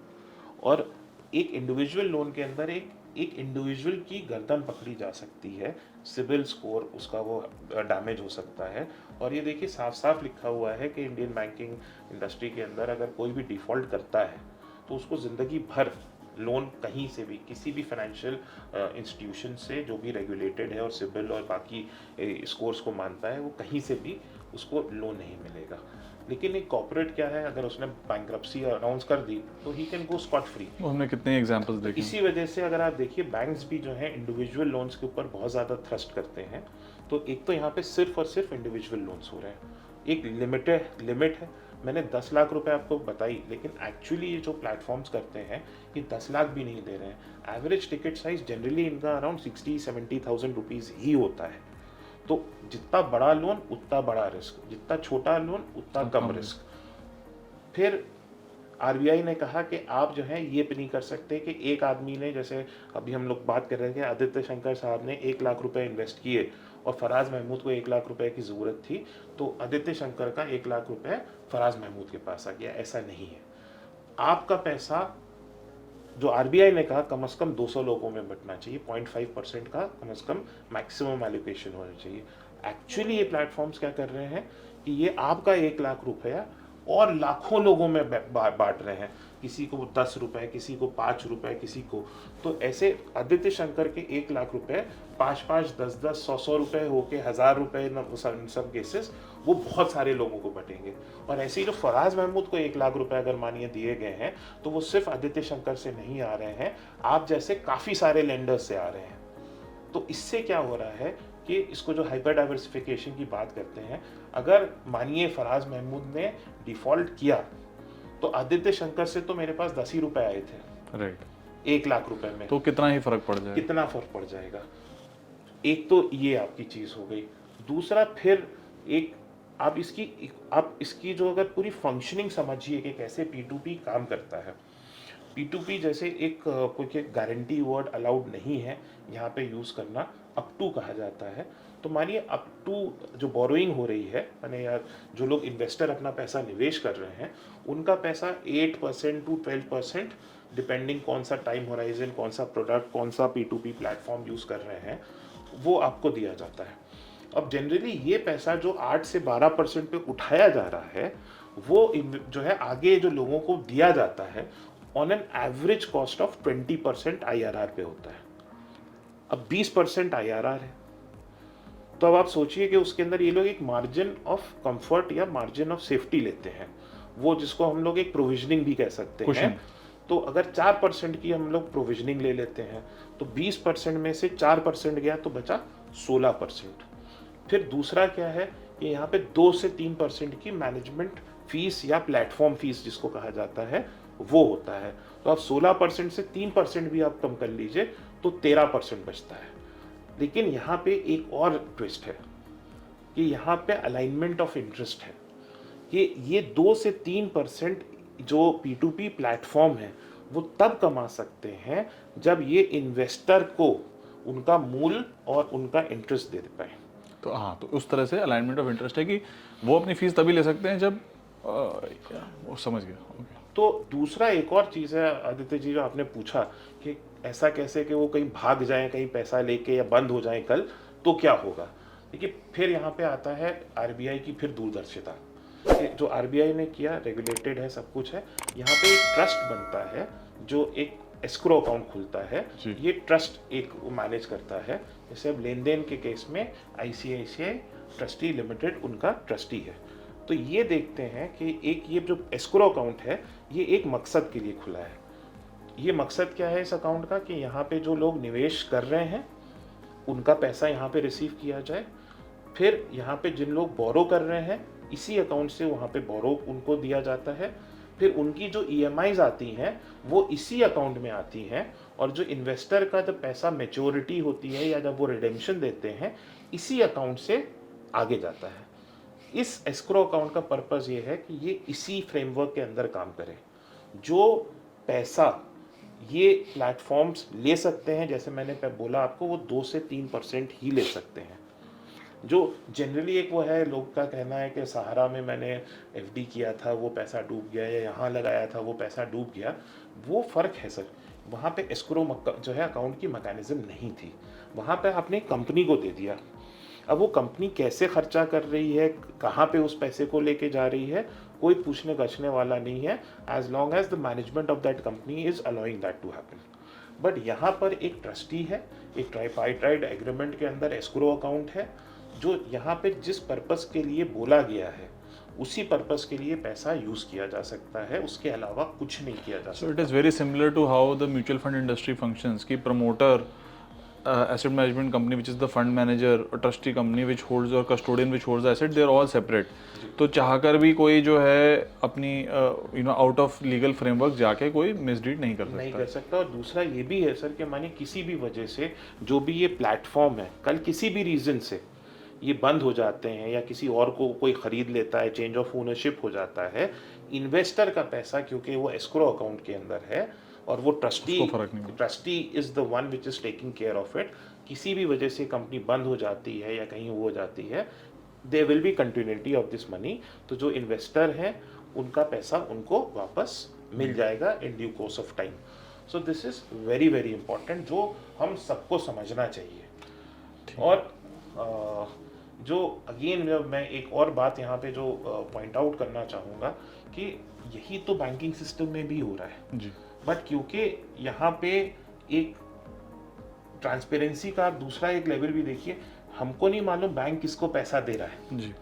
और एक इंडिविजुअल लोन के अंदर एक इंडिविजुअल की गर्दन पकड़ी जा सकती है, सिविल स्कोर उसका वो डैमेज हो सकता है। और ये देखिए साफ साफ लिखा हुआ है कि इंडियन बैंकिंग इंडस्ट्री के अंदर अगर कोई भी डिफ़ॉल्ट करता है तो उसको ज़िंदगी भर लोन कहीं से भी, किसी भी फाइनेंशियल इंस्टीट्यूशन से जो भी रेगुलेटेड है और सिविल और बाकी स्कोर्स को मानता है, वो कहीं से भी उसको लोन नहीं मिलेगा। लेकिन एक कॉर्पोरेट क्या है, अगर उसने बैंक्रप्सी अनाउंस कर दी तो he can go Scott free. हमने कितने एग्जांपल्स देखे। इसी वजह से अगर आप देखिए बैंक्स भी जो है इंडिविजुअल लोन्स के ऊपर बहुत ज़्यादा थ्रस्ट करते हैं। तो एक तो यहाँ पे सिर्फ और सिर्फ इंडिविजुअल लोन्स हो रहे हैं, एक लिमिट है। मैंने 10 लाख रुपए आपको बताई, लेकिन एक्चुअली ये जो प्लेटफॉर्म्स करते हैं ये 10 लाख भी नहीं दे रहे हैं। एवरेज टिकट साइज जनरली इनका अराउंड 60-70,000 रुपीज़ ही होता है। तो जितना बड़ा लोन उतना बड़ा रिस्क, जितना छोटा लोन उतना कम रिस्क। फिर आरबीआई ने कहा कि आप जो है ये भी नहीं कर सकते कि एक आदमी ने, जैसे अभी हम लोग बात कर रहे थे, आदित्य शंकर साहब ने 1 लाख रुपए इन्वेस्ट किए और फराज महमूद को 1 लाख रुपए की ज़रूरत थी, तो आदित्य शंकर का 1 लाख रुपए फराज महमूद के पास आ गया। ऐसा नहीं है। आपका पैसा जो आरबीआई ने कहा कम से कम 200 लोगों में बंटना चाहिए, 0.5% का कम से कम मैक्सिमम एलोकेशन होना चाहिए। एक्चुअली ये प्लेटफॉर्म्स क्या कर रहे हैं कि ये आपका 1 लाख रुपया और लाखों लोगों में बांट रहे हैं, किसी को 10 रुपए, किसी को 5 रुपए, किसी को। तो ऐसे आदित्य शंकर के 1 लाख रुपए 5-5, 10-10, 100-100 रुपए होके 1000 रुपए इन सब केसेस वो बहुत सारे लोगों को बटेंगे। और ऐसे ही जो फराज महमूद को 1 लाख रुपए अगर मानिए दिए गए हैं, तो वो सिर्फ आदित्य शंकर से नहीं आ रहे हैं, आप जैसे काफ़ी सारे लेंडर्स से आ रहे हैं। तो इससे क्या हो रहा है कि इसको जो हाइपर डाइवर्सिफिकेशन की बात करते हैं, अगर मानिए फराज महमूद ने डिफॉल्ट किया तो आदित्य शंकर से तो मेरे पास 10 ही रुपए आए थे, राइट, 1 लाख रुपए में, तो कितना ही फर्क पड़ जाएगा, कितना फर्क पड़ जाएगा। एक तो ये आपकी चीज हो गई। दूसरा फिर एक आप इसकी जो अगर पूरी फंक्शनिंग समझिए कि कैसे P2P काम करता है। P2P जैसे एक कोई गारंटी वर्ड अलाउड नहीं है यहाँ पे यूज़ करना, अप टू कहा जाता है। तो मानिए अप टू जो बोरोइंग हो रही है, माने यार जो लोग इन्वेस्टर अपना पैसा निवेश कर रहे हैं, उनका पैसा 8% to 12% डिपेंडिंग कौन सा टाइम होराइजन, कौन सा प्रोडक्ट, कौन सा P2P प्लेटफॉर्म यूज़ कर रहे हैं, वो आपको दिया जाता है। अब जनरली ये पैसा जो 8 से 12% पे उठाया जा रहा है, वो जो है आगे जो लोगों को दिया जाता है on an average cost of 20% IRR पे होता है। अब 20% IRR है, तो अब आप सोचिए कि उसके अंदर ये लोग एक मार्जिन ऑफ कंफर्ट या मार्जिन ऑफ सेफ्टी लेते हैं। वो जिसको हम लोग एक प्रोविजनिंग भी कह सकते हैं। तो अगर 4% की हम लोग प्रोविजनिंग ले लेते हैं तो 20% में से 4% गया तो बचा 16%। फिर दूसरा क्या है कि यहाँ पे 2 से 3% की मैनेजमेंट फीस या प्लेटफॉर्म फीस जिसको कहा जाता है वो होता है। तो आप 16% से 3% भी आप कम कर लीजिए तो 13% बचता है। लेकिन यहाँ पे एक और ट्विस्ट है कि यहाँ पे अलाइनमेंट ऑफ इंटरेस्ट है कि ये 2 से 3% जो P2P प्लेटफॉर्म है वो तब कमा सकते हैं जब ये इन्वेस्टर को उनका मूल और उनका इंटरेस्ट दे पाए। तो हाँ, तो उस तरह से अलाइनमेंट ऑफ इंटरेस्ट है कि वो अपनी फीस तभी ले सकते हैं जब वो समझ गया। ओके। तो दूसरा एक और चीज़ है आदित्य जी, जो आपने पूछा कि ऐसा कैसे कि वो कहीं भाग जाएं कहीं पैसा लेके या बंद हो जाएं कल तो क्या होगा। देखिए फिर यहाँ पे आता है आरबीआई की फिर दूरदर्शिता। जो आरबीआई ने किया, रेगुलेटेड है, सब कुछ है, यहाँ पे एक ट्रस्ट बनता है जो एक एस्क्रो अकाउंट खुलता है। ये ट्रस्ट एक मैनेज करता है। जैसे अब लेन देन के केस में आईसीआईसीआई ट्रस्टी लिमिटेड उनका ट्रस्टी है। तो ये देखते हैं कि एक ये जो एस्क्रो अकाउंट है ये एक मकसद के लिए खुला है। ये मकसद क्या है इस अकाउंट का कि यहाँ पे जो लोग निवेश कर रहे हैं उनका पैसा यहाँ पे रिसीव किया जाए। फिर यहाँ पे जिन लोग बोरो कर रहे हैं इसी अकाउंट से वहाँ पे बोरो उनको दिया जाता है। फिर उनकी जो ईएमआईज आती हैं वो इसी अकाउंट में आती हैं। और जो इन्वेस्टर का जब पैसा मैच्योरिटी होती है या जब वो रिडेम्पशन देते हैं इसी अकाउंट से आगे जाता है। इस एस्क्रो अकाउंट का पर्पस ये है कि ये इसी फ्रेमवर्क के अंदर काम करे। जो पैसा ये प्लेटफॉर्म्स ले सकते हैं, जैसे मैंने बोला आपको, वो 2 से 3% ही ले सकते हैं। जो जनरली एक वो है, लोग का कहना है कि सहारा में मैंने एफडी किया था वो पैसा डूब गया, या यहाँ लगाया था वो पैसा डूब गया, वो फ़र्क है सर। वहाँ पे एस्क्रो जो है अकाउंट की मैकेनिज्म नहीं थी, वहाँ पे आपने कंपनी को दे दिया। अब वो कंपनी कैसे खर्चा कर रही है, कहाँ पे उस पैसे को लेके जा रही है, कोई पूछने गछने वाला नहीं है, as long as the management of that company is allowing that to happen. But यहाँ पर एक ट्रस्टी है, एक ट्राइपाइट्राइड एग्रीमेंट के अंदर एस्क्रो अकाउंट है, जो यहाँ पे जिस पर्पस के लिए बोला गया है उसी पर्पस के लिए पैसा यूज किया जा सकता है, उसके अलावा कुछ नहीं किया जा सकता। So it is very similar to how the mutual fund industry functions की promoter asset management company which is the fund manager or trustee company which holds or custodian which holds the asset, they are all separate. तो चाहकर भी कोई जो है अपनी out of legal framework जाके कोई मिसडीड नहीं कर सकता। और दूसरा ये भी है सर कि मानिए किसी भी वजह से जो भी ये प्लेटफॉर्म है कल किसी भी रीजन से ये बंद हो जाते हैं या किसी और को कोई खरीद लेता है, चेंज ऑफ ओनरशिप हो जाता है, इन्वेस्टर का पैसा क्योंकि वो एस्क्रो अकाउंट के अंदर है और वो trustee is the one which is taking care of it, किसी भी वजह से कंपनी बंद हो जाती है या कहीं वो हो जाती है, they will be continuity of this money. तो जो इन्वेस्टर हैं उनका पैसा उनको वापस मिल जाएगा in due course of time. So this is very very important, जो हम सबको समझना चाहिए। और जो अगेन मैं एक और बात यहाँ पे जो पॉइंट आउट करना चाहूँगा कि यही तो बैंकिंग सिस्टम में भी हो रहा है जी। बट क्योंकि यहाँ पे एक ट्रांसपेरेंसी का दूसरा एक लेवल भी देखिए, हमको नहीं मालूम बैंक किसको पैसा दे रहा है जी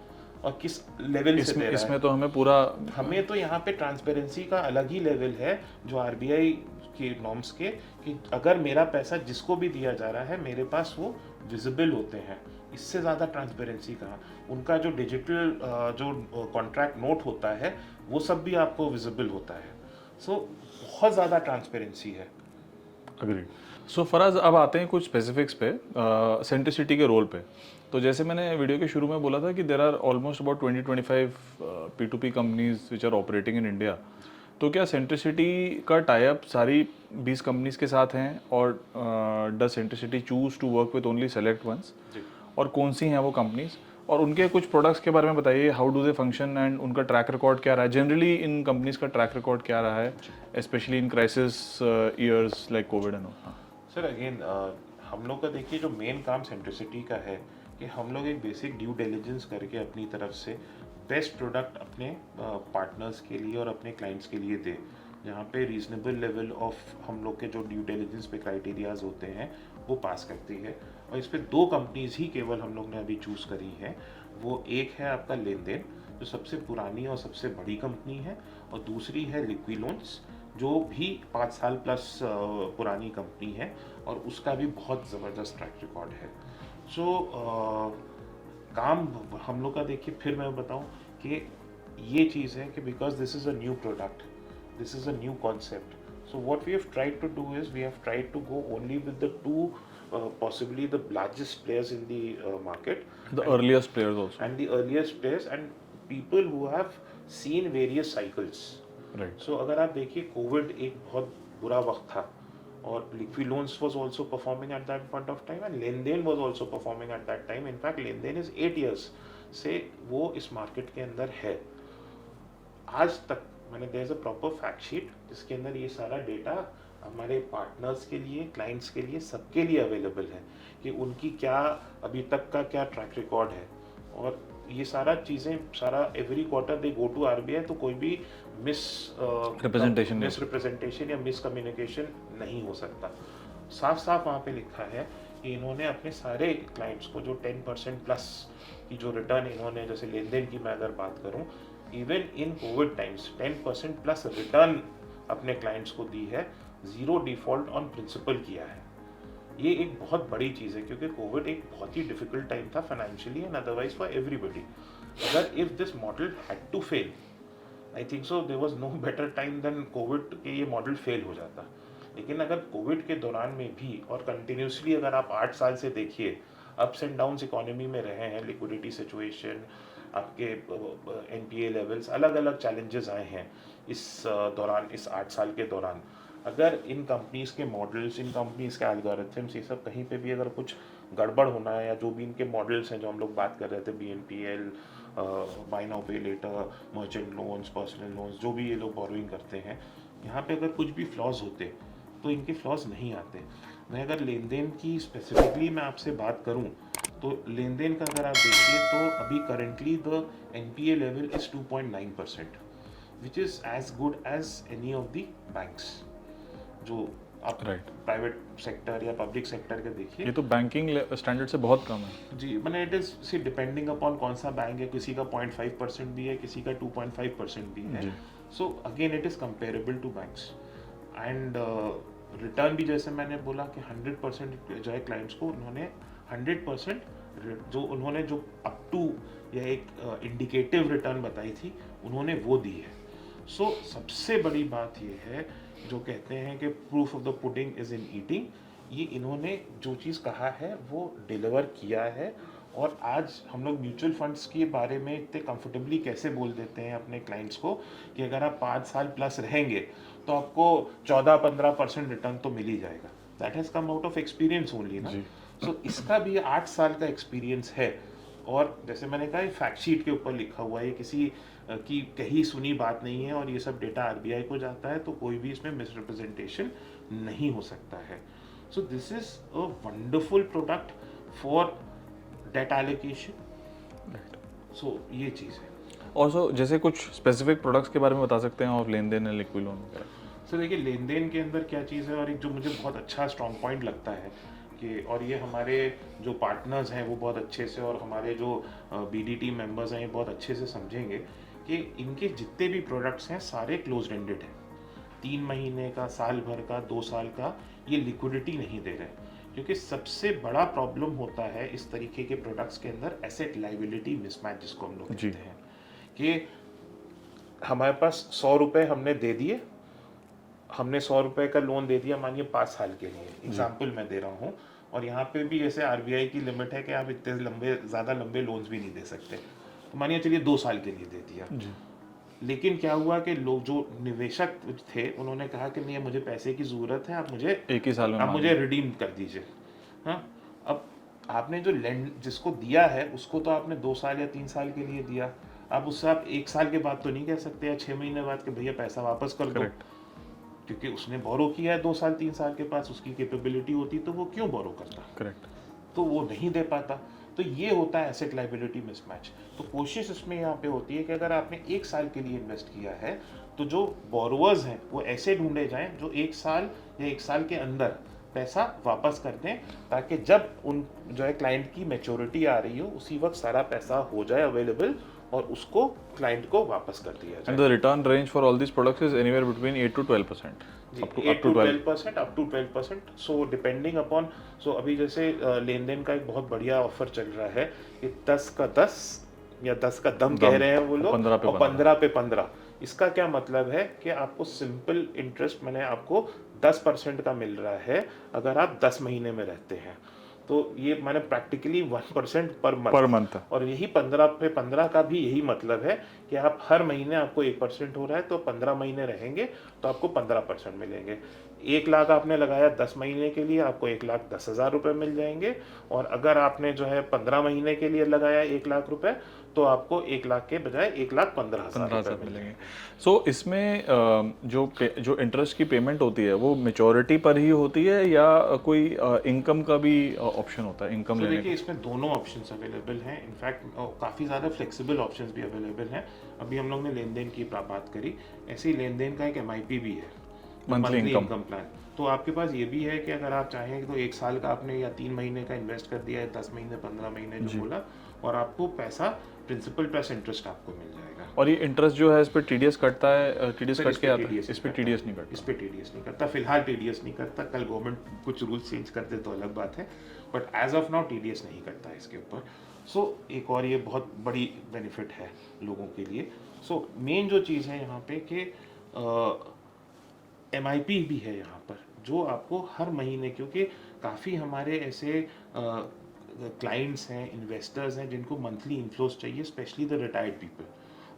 और किस लेवल से दे रहा है। इसमें तो हमें तो यहाँ पे ट्रांसपेरेंसी का अलग ही लेवल है जो आरबीआई के नॉर्म्स के, कि अगर मेरा पैसा जिसको भी दिया जा रहा है मेरे पास वो विजिबल होते हैं। इससे ज़्यादा ट्रांसपेरेंसी कहाँ। उनका जो डिजिटल जो कॉन्ट्रैक्ट नोट होता है वो सब भी आपको विजिबल होता है। सो बहुत ज़्यादा ट्रांसपेरेंसी है। अग्री। सो फराज, अब आते हैं कुछ स्पेसिफिक्स पे, सेंट्रिसिटी के रोल पे। तो जैसे मैंने वीडियो के शुरू में बोला था कि there are almost about 20-25 P2P companies which are operating in India. तो क्या सेंट्रिसिटी का टाई अप सारी 20 कंपनीज के साथ हैं, और does Centricity choose to work with only select ones, और कौन सी हैं वो कंपनीज, और उनके कुछ प्रोडक्ट्स के बारे में बताइए, how do they function and उनका ट्रैक रिकॉर्ड क्या रहा है, जनरली इन कंपनीज का ट्रैक रिकॉर्ड क्या रहा है, specially in crisis years like Covid and all. Sir again हम लोग का देखिए जो मेन काम सेंट्रिसिटी का है कि हम लोग एक बेसिक ड्यू डिलिजेंस करके अपनी तरफ से बेस्ट प्रोडक्ट अपने पार्टनर्स के लिए और अपने क्लाइंट्स के लिए दे, जहाँ पे रीजनेबल लेवल ऑफ हम लोग के जो ड्यू डिलिजेंस पे क्राइटेरियाज होते हैं वो पास करती है। और इस पर 2 कंपनीज ही केवल हम लोग ने अभी चूज़ करी हैं। वो एक है आपका लेन देन, जो सबसे पुरानी और सबसे बड़ी कंपनी है, और दूसरी है लिक्विलोन्स जो भी 5 साल प्लस पुरानी कंपनी है और उसका भी बहुत ज़बरदस्त ट्रैक रिकॉर्ड है। सो काम हम लोग का देखिए, फिर मैं बताऊं कि ये चीज़ है कि because this is a new product, this is a new concept. So what we have tried to do is we have tried to go only with the two possibly the largest players in the market, The earliest players also. and the earliest players and people who have seen various cycles. Right. So अगर आप देखिए, Covid एक बहुत बुरा वक्त था और लिक्विलोन्स was also performing at that point of time and लेनदेन was also performing at that time. In fact लेनदेन is 8 years से वो इस मार्केट के अंदर है। आज तक मैंने there is a proper fact sheet जिसके अंदर ये सारा डेटा हमारे पार्टनर्स के लिए, क्लाइंट्स के लिए, सबके लिए अवेलेबल है कि उनकी क्या अभी तक का क्या ट्रैक रिकॉर्ड है। और ये सारा चीज़ें, सारा every quarter they go to RBI, तो कोई भी मिसरिप्रेजेंटेशन या मिस कम्युनिकेशन नहीं हो सकता। साफ साफ वहाँ पे लिखा है कि इन्होंने अपने सारे क्लाइंट्स को जो 10% प्लस की जो रिटर्न इन्होंने, जैसे लेन देन की मैं अगर बात करूँ, even in Covid times 10% plus return अपने क्लाइंट्स को दी है, ज़ीरो डिफॉल्ट ऑन प्रिंसिपल किया है। ये एक बहुत बड़ी चीज़ है क्योंकि कोविड एक बहुत ही डिफिकल्ट टाइम था financially and otherwise for everybody. अगर if this model had to fail, I think so there was no better time than Covid कि ये मॉडल फेल हो जाता। लेकिन अगर कोविड के दौरान में भी और कंटिन्यूसली अगर आप 8 साल से देखिए, अप्स एंड डाउन्स इकोनॉमी में रहे हैं, लिक्विडिटी सिचुएशन, आपके एनपीए लेवल्स, अलग अलग चैलेंजेस आए हैं इस दौरान, इस 8 साल के दौरान। अगर इन कंपनीज़ के मॉडल्स, इन कंपनीज़ के एल्गोरिथम्स, ये सब कहीं पे भी अगर कुछ गड़बड़ होना है, या जो भी इनके मॉडल्स हैं जो हम लोग बात कर रहे थे, BNPL, buy now pay later, merchant loans, personal loans, जो भी ये लोग बोरोइंग करते हैं, यहाँ पे अगर कुछ भी फ्लॉज होते तो इनके फ्लॉज नहीं आते। मैं अगर लेन देन की स्पेसिफिकली मैं आपसे बात करूँ तो लेन देन का अगर आप देखिए तो अभी currently the NPA level is 2.9%, which is as good as any of the banks जो आप प्राइवेट सेक्टर या पब्लिक सेक्टर के देखिए। ये तो बैंकिंग स्टैंडर्ड से बहुत कम है जी। मैंने it is see depending upon कौन सा बैंक है, किसी का 0.5% भी है, किसी का 2.5% भी है। So again it is comparable to banks and return भी जैसे मैंने बोला कि 100% जो है क्लाइंट्स को उन्होंने 100% जो उन्होंने जो अप टू या एक इंडिकेटिव रिटर्न बताई थी उन्होंने वो दी है। सो सबसे बड़ी बात ये है जो कहते हैं कि proof of the pudding is in eating, ये इन्होंने जो चीज़ कहा है वो डिलीवर किया है। और आज हम लोग म्यूचुअल फंड्स के बारे में इतने कंफर्टेबली कैसे बोल देते हैं अपने क्लाइंट्स को कि अगर आप 5 साल प्लस रहेंगे तो आपको 14-15% रिटर्न तो मिल ही जाएगा। That has come out of experience only ना। सो इसका भी 8 साल का एक्सपीरियंस है। और जैसे मैंने कहा फैक्ट शीट के ऊपर लिखा हुआ है, किसी की कही सुनी बात नहीं है, और ये सब डेटा आरबीआई को जाता है, तो कोई भी इसमें मिसरिप्रेजेंटेशन नहीं हो सकता है। So this is a wonderful product for debt allocation. So ये चीज़ है। और सो जैसे कुछ स्पेसिफिक प्रोडक्ट्स के बारे में बता सकते हैं, और लेन देन है लिक्विड लोन वगैरह। सो देखिए लेन देन के अंदर क्या चीज़ है, और एक जो मुझे बहुत अच्छा स्ट्रॉन्ग पॉइंट लगता है कि, और ये हमारे जो पार्टनर्स हैं वो बहुत अच्छे से, और हमारे जो BDT मेंबर्स हैं ये बहुत अच्छे से समझेंगे कि इनके जितने भी प्रोडक्ट्स हैं सारे क्लोज एंडेड हैं। 3 महीने का, साल भर का, 2 साल का, ये लिक्विडिटी नहीं दे रहे। क्योंकि सबसे बड़ा प्रॉब्लम होता है इस तरीके के प्रोडक्ट्स के अंदर एसेट लाइबिलिटी मिसमैच, जिसको हम लोग कहते हैं कि हमारे पास 100 रुपये हमने दे दिए, हमने 100 रुपये का लोन दे दिया, मानिए 5 साल के लिए, एग्जाम्पल मैं दे रहा हूँ। और यहाँ पे भी ऐसे आरबीआई की लिमिट है कि आप इतने लंबे, ज़्यादा लंबे लोन्स भी नहीं दे सकते। तो मानिए चलिए 2 साल के लिए दे दिया। लेकिन क्या हुआ कि लोग जो निवेशक थे उन्होंने कहा कि नहीं मुझे पैसे की ज़रूरत है, आप मुझे 1 ही साल में आप मुझे रिडीम कर दीजिए। हाँ, अब आपने जो लैंड जिसको दिया है उसको तो आपने 2 साल या 3 साल के लिए दिया, अब उससे आप 1 साल के बाद तो नहीं कह सकते या 6 महीने बाद कि भैया पैसा वापस कर दो, क्योंकि उसने बोरो किया है 2 साल 3 साल के पास, उसकी कैपेबिलिटी होती तो वो क्यों बोरो करता। करेक्ट। तो वो नहीं दे पाता। तो ये होता है एसेट लाइबिलिटी मिसमैच। तो कोशिश इसमें यहाँ पे होती है कि अगर आपने 1 साल के लिए इन्वेस्ट किया है तो जो बोरोवर्स हैं वो ऐसे ढूंढे जाएं जो 1 साल या 1 साल के अंदर पैसा वापस कर दें, ताकि जब उन जो है क्लाइंट की मैच्योरिटी आ रही हो उसी वक्त सारा पैसा हो जाए अवेलेबल, और उसको क्लाइंट को वापस कर दिया जाए। And the return range for all these products is anywhere between 8 to 12%. जी, Up to 8 to 12. 12%, up to 12%। So depending upon, so अभी जैसे लेन देन का एक बहुत बढ़िया ऑफर चल रहा है कि 10 का 10 या 10 का दम कह रहे हैं वो लोग, 15 पे और 15 पे 15। इसका क्या मतलब है कि आपको सिंपल इंटरेस्ट मैंने आपको 10% का मिल रहा है अगर आप 10 महीने में रहते हैं। तो ये मैंने प्रैक्टिकली 1% पर पर मंथ, मंथ। और यही 15 पे 15 का भी यही मतलब है कि आप हर महीने आपको 1% हो रहा है, तो 15 महीने रहेंगे तो आपको 15% मिलेंगे। 1 लाख आपने लगाया 10 महीने के लिए, आपको 1,10,000 रुपये मिल जाएंगे। और अगर आपने जो है 15 महीने के लिए लगाया 1 लाख रुपए, तो आपको 1 लाख के बजाय 1,15,000 रुपये मिलेंगे। सो इसमें जो इंटरेस्ट की पेमेंट होती है वो मेच्योरिटी पर ही होती है या कोई इनकम का भी ऑप्शन होता है, इनकम तो लेने देखिए, इसमें दोनों ऑप्शंस अवेलेबल हैं। इनफैक्ट काफ़ी ज़्यादा फ्लेक्सिबल ऑप्शंस भी अवेलेबल हैं। अभी हम लोग ने लेन देन की बात करी, ऐसे ही लेन देन का एक MIP भी है, मंथली इनकम प्लान। तो आपके पास ये भी है कि अगर आप चाहें तो 1 साल का आपने या 3 महीने का इन्वेस्ट कर दिया है, 10 महीने 15 महीने जो बोला, और आपको पैसा प्रिंसिपल प्लस इंटरेस्ट आपको मिल जाएगा। और ये इंटरेस्ट जो है इस पे TDS कटता है, TDS सर, कट इस के पे आता है, TDS इस पे नहीं TDS करता। नहीं कटता। इस पे TDS नहीं करता, फिलहाल TDS नहीं करता। कल गवर्नमेंट कुछ रूल्स चेंज कर दे तो अलग बात है, but as of now TDS नहीं करता है इसके ऊपर। सो एक और ये बहुत बड़ी बेनिफिट है लोगों के लिए। सो मेन जो चीज़ है यहाँ पे कि MIP भी है यहाँ पर, जो आपको हर महीने, क्योंकि काफ़ी हमारे ऐसे क्लाइंट्स हैं, इन्वेस्टर्स हैं जिनको मंथली इन्फ्लोज चाहिए, स्पेशली द रिटायर्ड पीपल।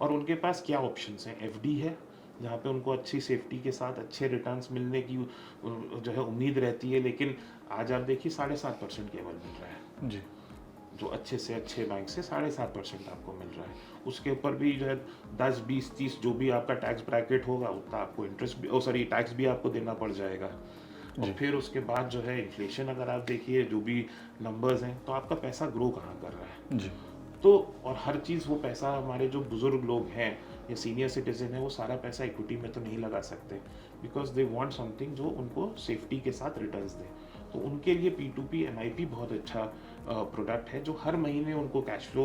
और उनके पास क्या ऑप्शंस हैं? FD है, जहाँ पे उनको अच्छी सेफ्टी के साथ अच्छे रिटर्न्स मिलने की जो है उम्मीद रहती है, लेकिन आज आप देखिए 7.5% केवल मिल रहा है। जी, जो अच्छे से अच्छे बैंक से 7.5% आपको मिल रहा है। उसके ऊपर भी जो है 10, 20, 30 जो भी आपका टैक्स ब्रैकेट होगा उतना आपको इंटरेस्ट भी, सॉरी, टैक्स भी आपको देना पड़ जाएगा। और फिर उसके बाद जो है इन्फ्लेशन अगर आप देखिए, जो भी नंबर्स हैं, तो आपका पैसा ग्रो कहाँ कर रहा है। जी, तो और हर चीज़, वो पैसा हमारे जो बुजुर्ग लोग हैं या सीनियर सिटीजन है, वो सारा पैसा इक्विटी में तो नहीं लगा सकते, बिकॉज दे वांट समथिंग जो उनको सेफ्टी के साथ रिटर्न्स दे। तो उनके लिए P2P MIP बहुत अच्छा प्रोडक्ट है, जो हर महीने उनको कैश फ्लो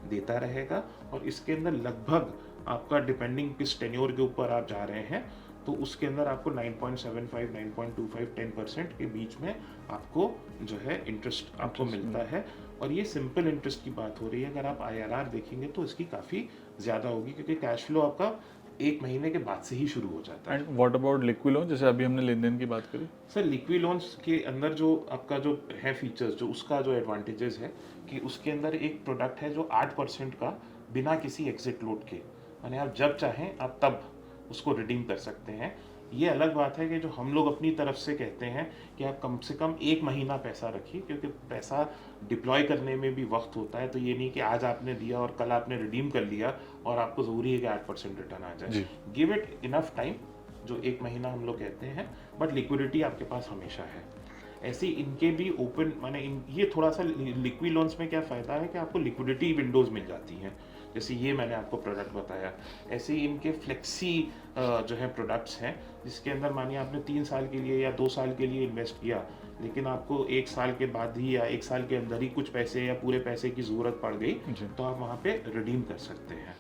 देता रहेगा। और इसके अंदर लगभग आपका, डिपेंडिंग किस टेन्योर के ऊपर आप जा रहे हैं, तो उसके अंदर आपको 9.75, 9.25, 10% के बीच में आपको जो है इंटरेस्ट आपको मिलता है। और ये सिंपल इंटरेस्ट की बात हो रही है। अगर आप IRR देखेंगे तो इसकी काफ़ी ज़्यादा होगी, क्योंकि कैश फ्लो आपका 1 महीने के बाद से ही शुरू हो जाता है। And what about liquid loan, जैसे अभी हमने लेन देन की बात करी? सर, लिक्विड लोन्स के अंदर जो आपका जो है फीचर्स, जो उसका जो एडवांटेजेस है कि उसके अंदर एक प्रोडक्ट है जो 8% का बिना किसी एग्जिट लोड के, यानी आप जब चाहें आप तब उसको रिडीम कर सकते हैं। ये अलग बात है कि जो हम लोग अपनी तरफ से कहते हैं कि आप कम से कम 1 महीना पैसा रखिए, क्योंकि पैसा डिप्लॉय करने में भी वक्त होता है। तो ये नहीं कि आज आपने दिया और कल आपने रिडीम कर लिया और आपको ज़रूरी है कि 8% रिटर्न आ जाए। गिव इट इनफ टाइम, जो 1 महीना हम लोग कहते हैं, बट लिक्विडिटी आपके पास हमेशा है। ऐसे इनके भी ओपन, माने ये थोड़ा सा लिक्विड लोन्स में क्या फ़ायदा है कि आपको लिक्विडिटी विंडोज़ मिल जाती हैं, जैसे ये मैंने आपको प्रोडक्ट बताया। ऐसे ही इनके फ्लेक्सी जो है प्रोडक्ट्स हैं, जिसके अंदर मानिए आपने 3 साल के लिए या 2 साल के लिए इन्वेस्ट किया, लेकिन आपको 1 साल के बाद ही या 1 साल के अंदर ही कुछ पैसे या पूरे पैसे की ज़रूरत पड़ गई, तो आप वहाँ पे रिडीम कर सकते हैं।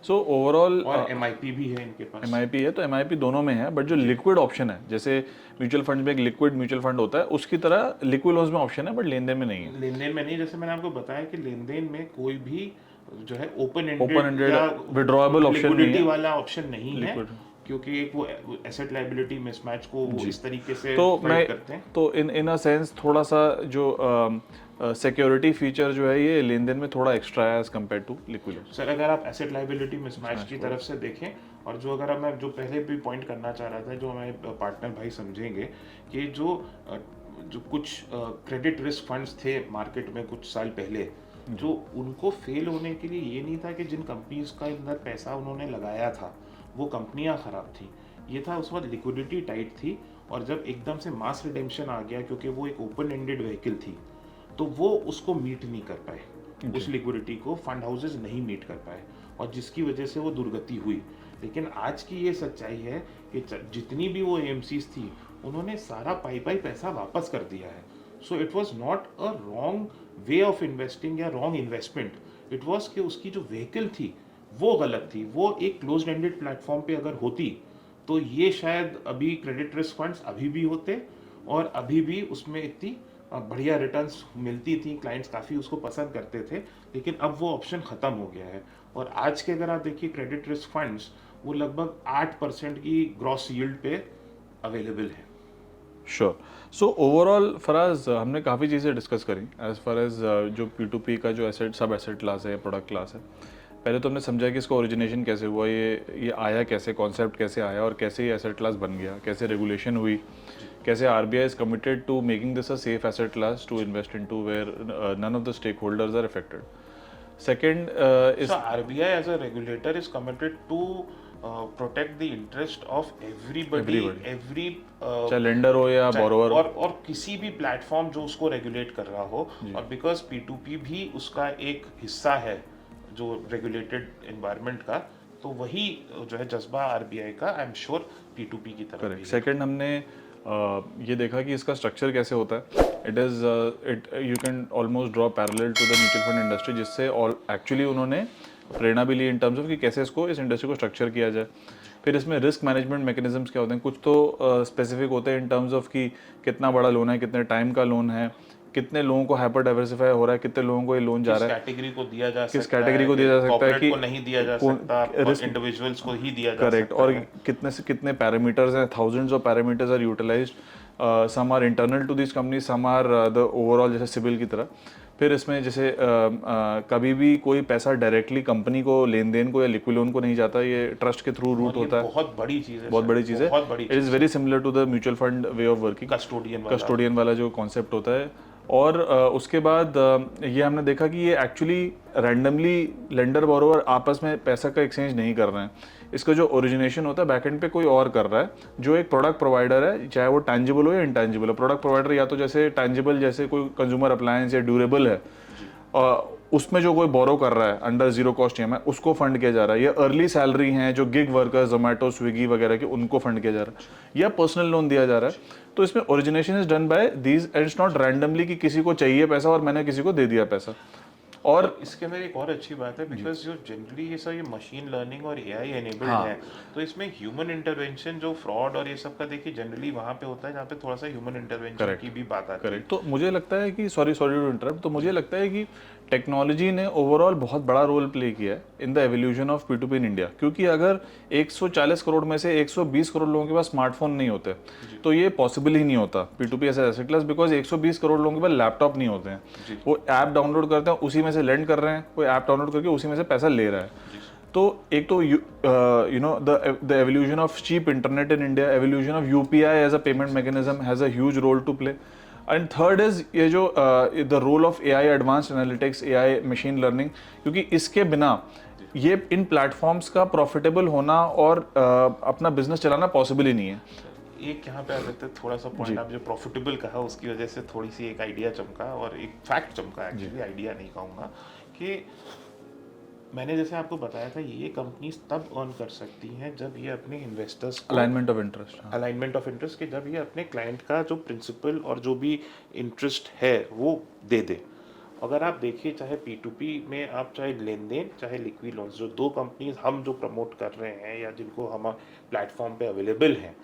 सो ओवरऑल और MIP भी है इनके पास। MIP है, तो MIP दोनों में है, बट जो लिक्विड ऑप्शन है, जैसे म्यूचुअल फंड में एक लिक्विड म्यूचुअल फंड होता है, उसकी तरह लिक्विड लोन्स में ऑप्शन है, बट लेन देन में नहीं है। लेन देन में नहीं, जैसे मैंने आपको बताया कि लेन देन में कोई भी जो है ओपन Open-ended एंडेड या withdrawable option नहीं लिक्विडिटी है। वाला ऑप्शन नहीं है, Liquid। क्योंकि एक वो एसेट लायबिलिटी मिसमैच को वो इस तरीके से तो फाइट करते हैं। तो इन अ सेंस थोड़ा सा जो सिक्योरिटी फीचर जो है ये लेन देन में थोड़ा एक्स्ट्रा है as compare to liquid loan. Sir, अगर आप एसेट लायबिलिटी मिसमैच की तरफ से देखें, और जो अगर मैं जो पहले भी पॉइंट करना चाह रहा था, जो हमारे पार्टनर भाई समझेंगे कि जो कुछ क्रेडिट रिस्क फंड्स थे मार्केट में कुछ साल पहले, जो उनको फेल होने के लिए ये नहीं था कि जिन कंपनीज का अंदर पैसा उन्होंने लगाया था वो कंपनियां खराब थी, ये था उस वक्त लिक्विडिटी टाइट थी। और जब एकदम से मास रिडेम्पशन आ गया, क्योंकि वो एक ओपन एंडेड व्हीकल थी, तो वो उसको मीट नहीं कर पाए, उस लिक्विडिटी को फंड हाउसेज नहीं मीट कर पाए, और जिसकी वजह से वो दुर्गति हुई। लेकिन आज की ये सच्चाई है कि जितनी भी वो AMCs थी, उन्होंने सारा पाई पैसा वापस कर दिया है। So it was not a wrong way of investing या रॉन्ग इन्वेस्टमेंट, इट वाज कि उसकी जो व्हीकल थी वो गलत थी। वो एक क्लोज्ड एंडेड प्लेटफॉर्म पे अगर होती तो ये शायद अभी क्रेडिट रिस्क फंड्स अभी भी होते और अभी भी उसमें इतनी बढ़िया रिटर्न्स मिलती थी, क्लाइंट्स काफ़ी उसको पसंद करते थे। लेकिन अब वो ऑप्शन ख़त्म हो गया है और आज के अगर आप देखिए क्रेडिट रिस्क फंड्स वो लगभग 8% की ग्रॉस यील्ड पे अवेलेबल है। श्योर। सो ओवरऑल फराज, हमने काफ़ी चीज़ें डिस्कस करी एज फार एज जो P2P का जो एसेट सब एसेट क्लास है या प्रोडक्ट क्लास है। पहले तो हमने समझा कि इसका ओरिजिनेशन कैसे हुआ, ये आया कैसे, कॉन्सेप्ट कैसे आया और कैसे ये एसेट क्लास बन गया, कैसे रेगुलेशन हुई, कैसे RBI is committed to making this a safe asset class to invest into where none of the stakeholders are affected. Second is So RBI as a regulator is committed to protect the interest of everybody, every चाहे lender हो या borrower और किसी भी platform जो उसको regulate कर रहा हो। और बिकॉज P2P भी उसका एक हिस्सा है जो रेगुलेटेड एनवायरनमेंट का, तो वही जो है जज्बा RBI का आई एम श्योर P2P की तरफ भी करेक्ट। है। सेकेंड हमने ये देखा कि इसका स्ट्रक्चर कैसे होता है। It you can almost draw parallel to the mutual fund industry, जिससे एक्चुअली उन्होंने प्रेरणा भी ली इन टर्म्स ऑफ कि कैसे इस इंडस्ट्री को स्ट्रक्चर किया जाए। फिर इसमें रिस्क मैनेजमेंट मैकेनिज्म्स क्या होते हैं, कुछ तो स्पेसिफिक होते हैं इन टर्म्स ऑफ कि कितना बड़ा लोन है, कितने टाइम का लोन है, कितने लोगों को हाइपर डाइवर्सिफाई हो रहा है, कितने लोगों को ये लोन जा रहा है, कैटेगरी को दिया जा सकता है, किस कैटेगरी को दिया जा सकता है, कि को नहीं दिया जा सकता, इंडिविजुअल्स को ही दिया जा करेक्ट, सकता और है। कितने से कितने पैरामीटर्स हैं, thousands of parameters are utilised, some are internal to this company, some are the overall, जैसे सिबिल की तरह। फिर इसमें जैसे कभी भी कोई पैसा डायरेक्टली कंपनी को लेन देन को या लिक्विड लोन को नहीं जाता, ये ट्रस्ट के थ्रू रूट होता है। बहुत बड़ी चीज है, बहुत बड़ी चीज़ है। It is very similar to the mutual fund way of working, custodian वाला जो कॉन्सेप्ट होता है। और उसके बाद ये हमने देखा कि ये एक्चुअली रैंडमली लेंडर बोरोवर आपस में पैसा का एक्सचेंज नहीं कर रहे हैं। इसका जो ओरिजिनेशन होता है बैकएंड पे कोई और कर रहा है, जो एक प्रोडक्ट प्रोवाइडर है, चाहे वो टैंजिबल हो या इंटैंजिबल हो। प्रोडक्ट प्रोवाइडर या तो जैसे टैंजिबल, जैसे कोई कंज्यूमर अप्लायंस या ड्यूरेबल है, उसमें जो कोई बोरो कर रहा है अंडर जीरो कॉस्ट EMI, उसको फंड किया जा रहा है। या अर्ली सैलरी हैं जो गिग वर्कर्स, जोमेटो, स्विगी वगैरह के, उनको फंड किया जा रहा है। या पर्सनल लोन दिया जा रहा है। तो इसमें origination is done by these and it's not randomly कि किसी को चाहिए पैसा और मैंने किसी को दे दिया पैसा। और इसके अंदर एक और अच्छी बात है, बिकॉज जो जनरली ये सब ये मशीन लर्निंग और AI एनेबल्ड है, तो इसमें ह्यूमन इंटरवेंशन जो फ्रॉड और ये सब का देखिए जनरली वहाँ पे होता है जहाँ पे थोड़ा सा ह्यूमन इंटरवेंशन की भी बात आती है। तो मुझे लगता है कि सॉरी टू इंटरप्ट, तो मुझे लगता है कि टेक्नोलॉजी ने ओवरऑल बहुत बड़ा रोल प्ले किया है in the evolution of P2P in India. क्योंकि अगर 140 करोड़ में से 120 करोड़ लोगों के पास स्मार्टफोन नहीं होते तो ये पॉसिबल ही नहीं होता P2P as asset class, because 120 crore लोगों के पास लैपटॉप नहीं होते हैं। वो ऐप डाउनलोड करते हैं, उसी में से लेंड कर रहे हैं, कोई ऐप डाउनलोड करके उसी में से पैसा ले रहा है। तो एक तो you know the evolution of cheap internet in India, evolution of UPI as a payment mechanism has a huge role to play. And third is ये जो the role of AI, advanced analytics, AI machine learning, क्योंकि इसके बिना ये इन platforms का profitable होना और अपना बिजनेस चलाना पॉसिबल ही नहीं है। एक यहाँ पे आ जाते हैं थोड़ा सा पॉइंट, आप जो प्रॉफिटेबल कहा उसकी वजह से थोड़ी सी एक आइडिया चमका और एक फैक्ट चमका, एक्चुअली आइडिया नहीं कहूँगा, कि मैंने जैसे आपको बताया था ये कंपनीज तब अर्न कर सकती हैं जब ये अपने इन्वेस्टर्स को अलाइनमेंट ऑफ इंटरेस्ट कि जब ये अपने क्लाइंट का जो प्रिंसिपल और जो भी इंटरेस्ट है वो दे दे। अगर आप देखिए चाहे P2P में आप चाहे लेन देन चाहे लिक्विड लोन्स, जो दो कंपनीज हम जो प्रमोट कर रहे हैं या जिनको हम प्लेटफॉर्म पे अवेलेबल हैं,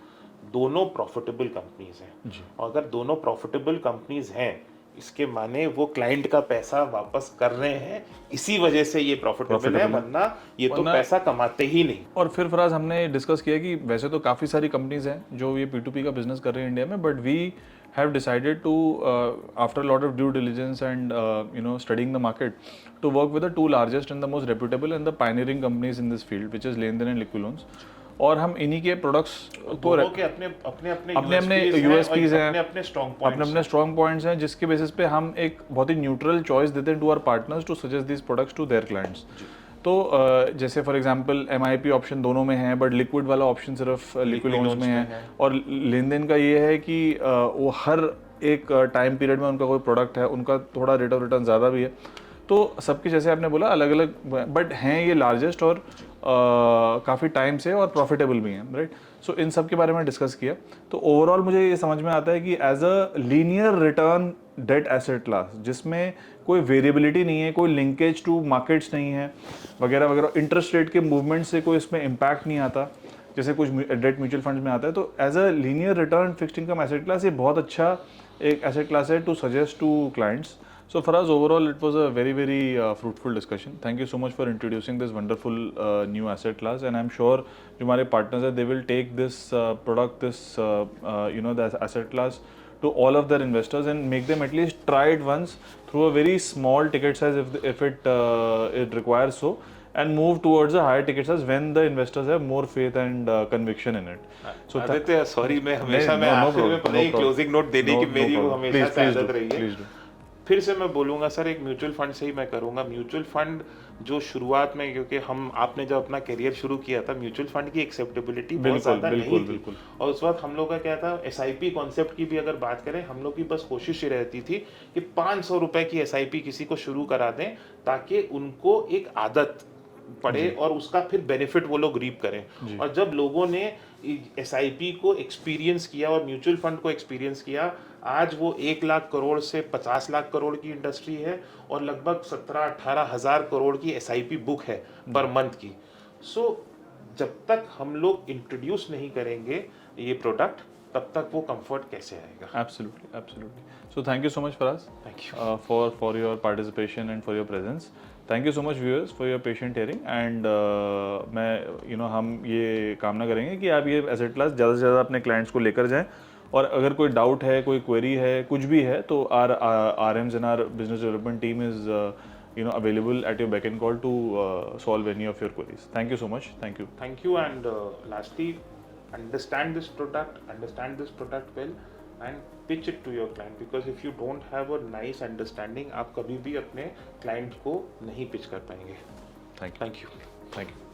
दोनों प्रॉफिटेबल कंपनीज हैं। और अगर दोनों प्रॉफिटेबल कंपनीज हैं इसके माने वो क्लाइंट का पैसा वापस कर रहे हैं, इसी वजह से ये प्रॉफिटेबल है, वरना ये तो पैसा कमाते ही नहीं। और फिर फराज हमने डिस्कस किया कि वैसे तो काफ़ी सारी कंपनीज हैं जो ये P2P का बिजनेस कर रही हैं इंडिया में, but we have decided to after a lot of due diligence and studying the market to work with the two largest and the most reputable and the pioneering companies in this field, which is Lenden and Liquid Loans। और हम इन्हीं के products को अपने USPs हैं, अपने strong points हैं, जिसके बेसिस पे हम एक बहुत ही न्यूट्रल चॉइस देते हैं to our partners to suggest this products to their clients. तो जैसे फॉर एग्जांपल MIP ऑप्शन दोनों में है, बट लिक्विड वाला ऑप्शन सिर्फ लिक्विड लोन्स में है। और लेन देन का ये है कि वो हर एक टाइम पीरियड में उनका कोई प्रोडक्ट है, उनका थोड़ा रेट ऑफ रिटर्न ज़्यादा भी है। तो सबके जैसे आपने बोला अलग अलग, बट हैं ये लार्जेस्ट और काफ़ी टाइम से और प्रॉफिटेबल भी हैं, राइट। सो इन सब के बारे में डिस्कस किया। तो ओवरऑल मुझे ये समझ में आता है कि as a linear return debt asset class, जिसमें कोई वेरिएबिलिटी नहीं है, कोई लिंकेज टू मार्केट्स नहीं है वगैरह वगैरह, इंटरेस्ट रेट के मूवमेंट से कोई इसमें इम्पैक्ट नहीं आता जैसे कुछ डेट म्यूचुअल फंड्स में आता है। तो as a linear return fixed income asset class ये बहुत अच्छा एक एसेट क्लास है to suggest to clients. So for us overall it was a very fruitful discussion. Thank you so much for introducing this wonderful new asset class, and I'm sure जो हमारे partners हैं they will take this product, this the asset class to all of their investors and make them at least try it once through a very small ticket size if it requires so, and move towards a higher ticket size when the investors have more faith and conviction in it. So Aditya sorry मैं हमेशा मैं आखिर में पता ही closing note देने की मेरी वो हमेशा से आदत रही है। फिर से मैं बोलूँगा सर, एक म्यूचुअल फंड से ही मैं करूँगा। म्यूचुअल फंड जो शुरुआत में, क्योंकि आपने जब अपना करियर शुरू किया था म्यूचुअल फंड की एक्सेप्टेबिलिटी बहुत ज़्यादा नहीं थी, और उस वक्त हम लोग का क्या था, SIP कॉन्सेप्ट की भी अगर बात करें, हम लोग की बस कोशिश ये रहती थी कि 500 रुपए की SIP किसी को शुरू करा दें ताकि उनको एक आदत पड़े और उसका फिर बेनिफिट वो लोग रीप करें। और जब लोगों ने SIP को एक्सपीरियंस किया और म्यूचुअल फंड को एक्सपीरियंस किया, आज वो 1 लाख करोड़ से 50 लाख करोड़ की इंडस्ट्री है और लगभग 17-18 हज़ार करोड़ की SIP बुक है पर मंथ की। सो जब तक हम लोग इंट्रोड्यूस नहीं करेंगे ये प्रोडक्ट, तब तक वो कंफर्ट कैसे आएगा? Absolutely. So thank you so much Faraz. Thank you. For your participation and for your presence. Thank you so much viewers for your patient hearing, and मैं हम ये कामना करेंगे कि आप ये एसेट क्लास ज़्यादा से ज़्यादा अपने क्लाइंट्स को लेकर जाएं, और अगर कोई डाउट है, कोई क्वेरी है, कुछ भी है, तो are RMs and our business development team is available at your beck and call to solve any of your queries. Thank you so much. Thank you. Thank you, and lastly, understand this product well and pitch it to your client, because if you don't have a nice understanding, आप कभी भी अपने client को नहीं pitch कर पाएंगे। Thank you. Thank you. Thank you.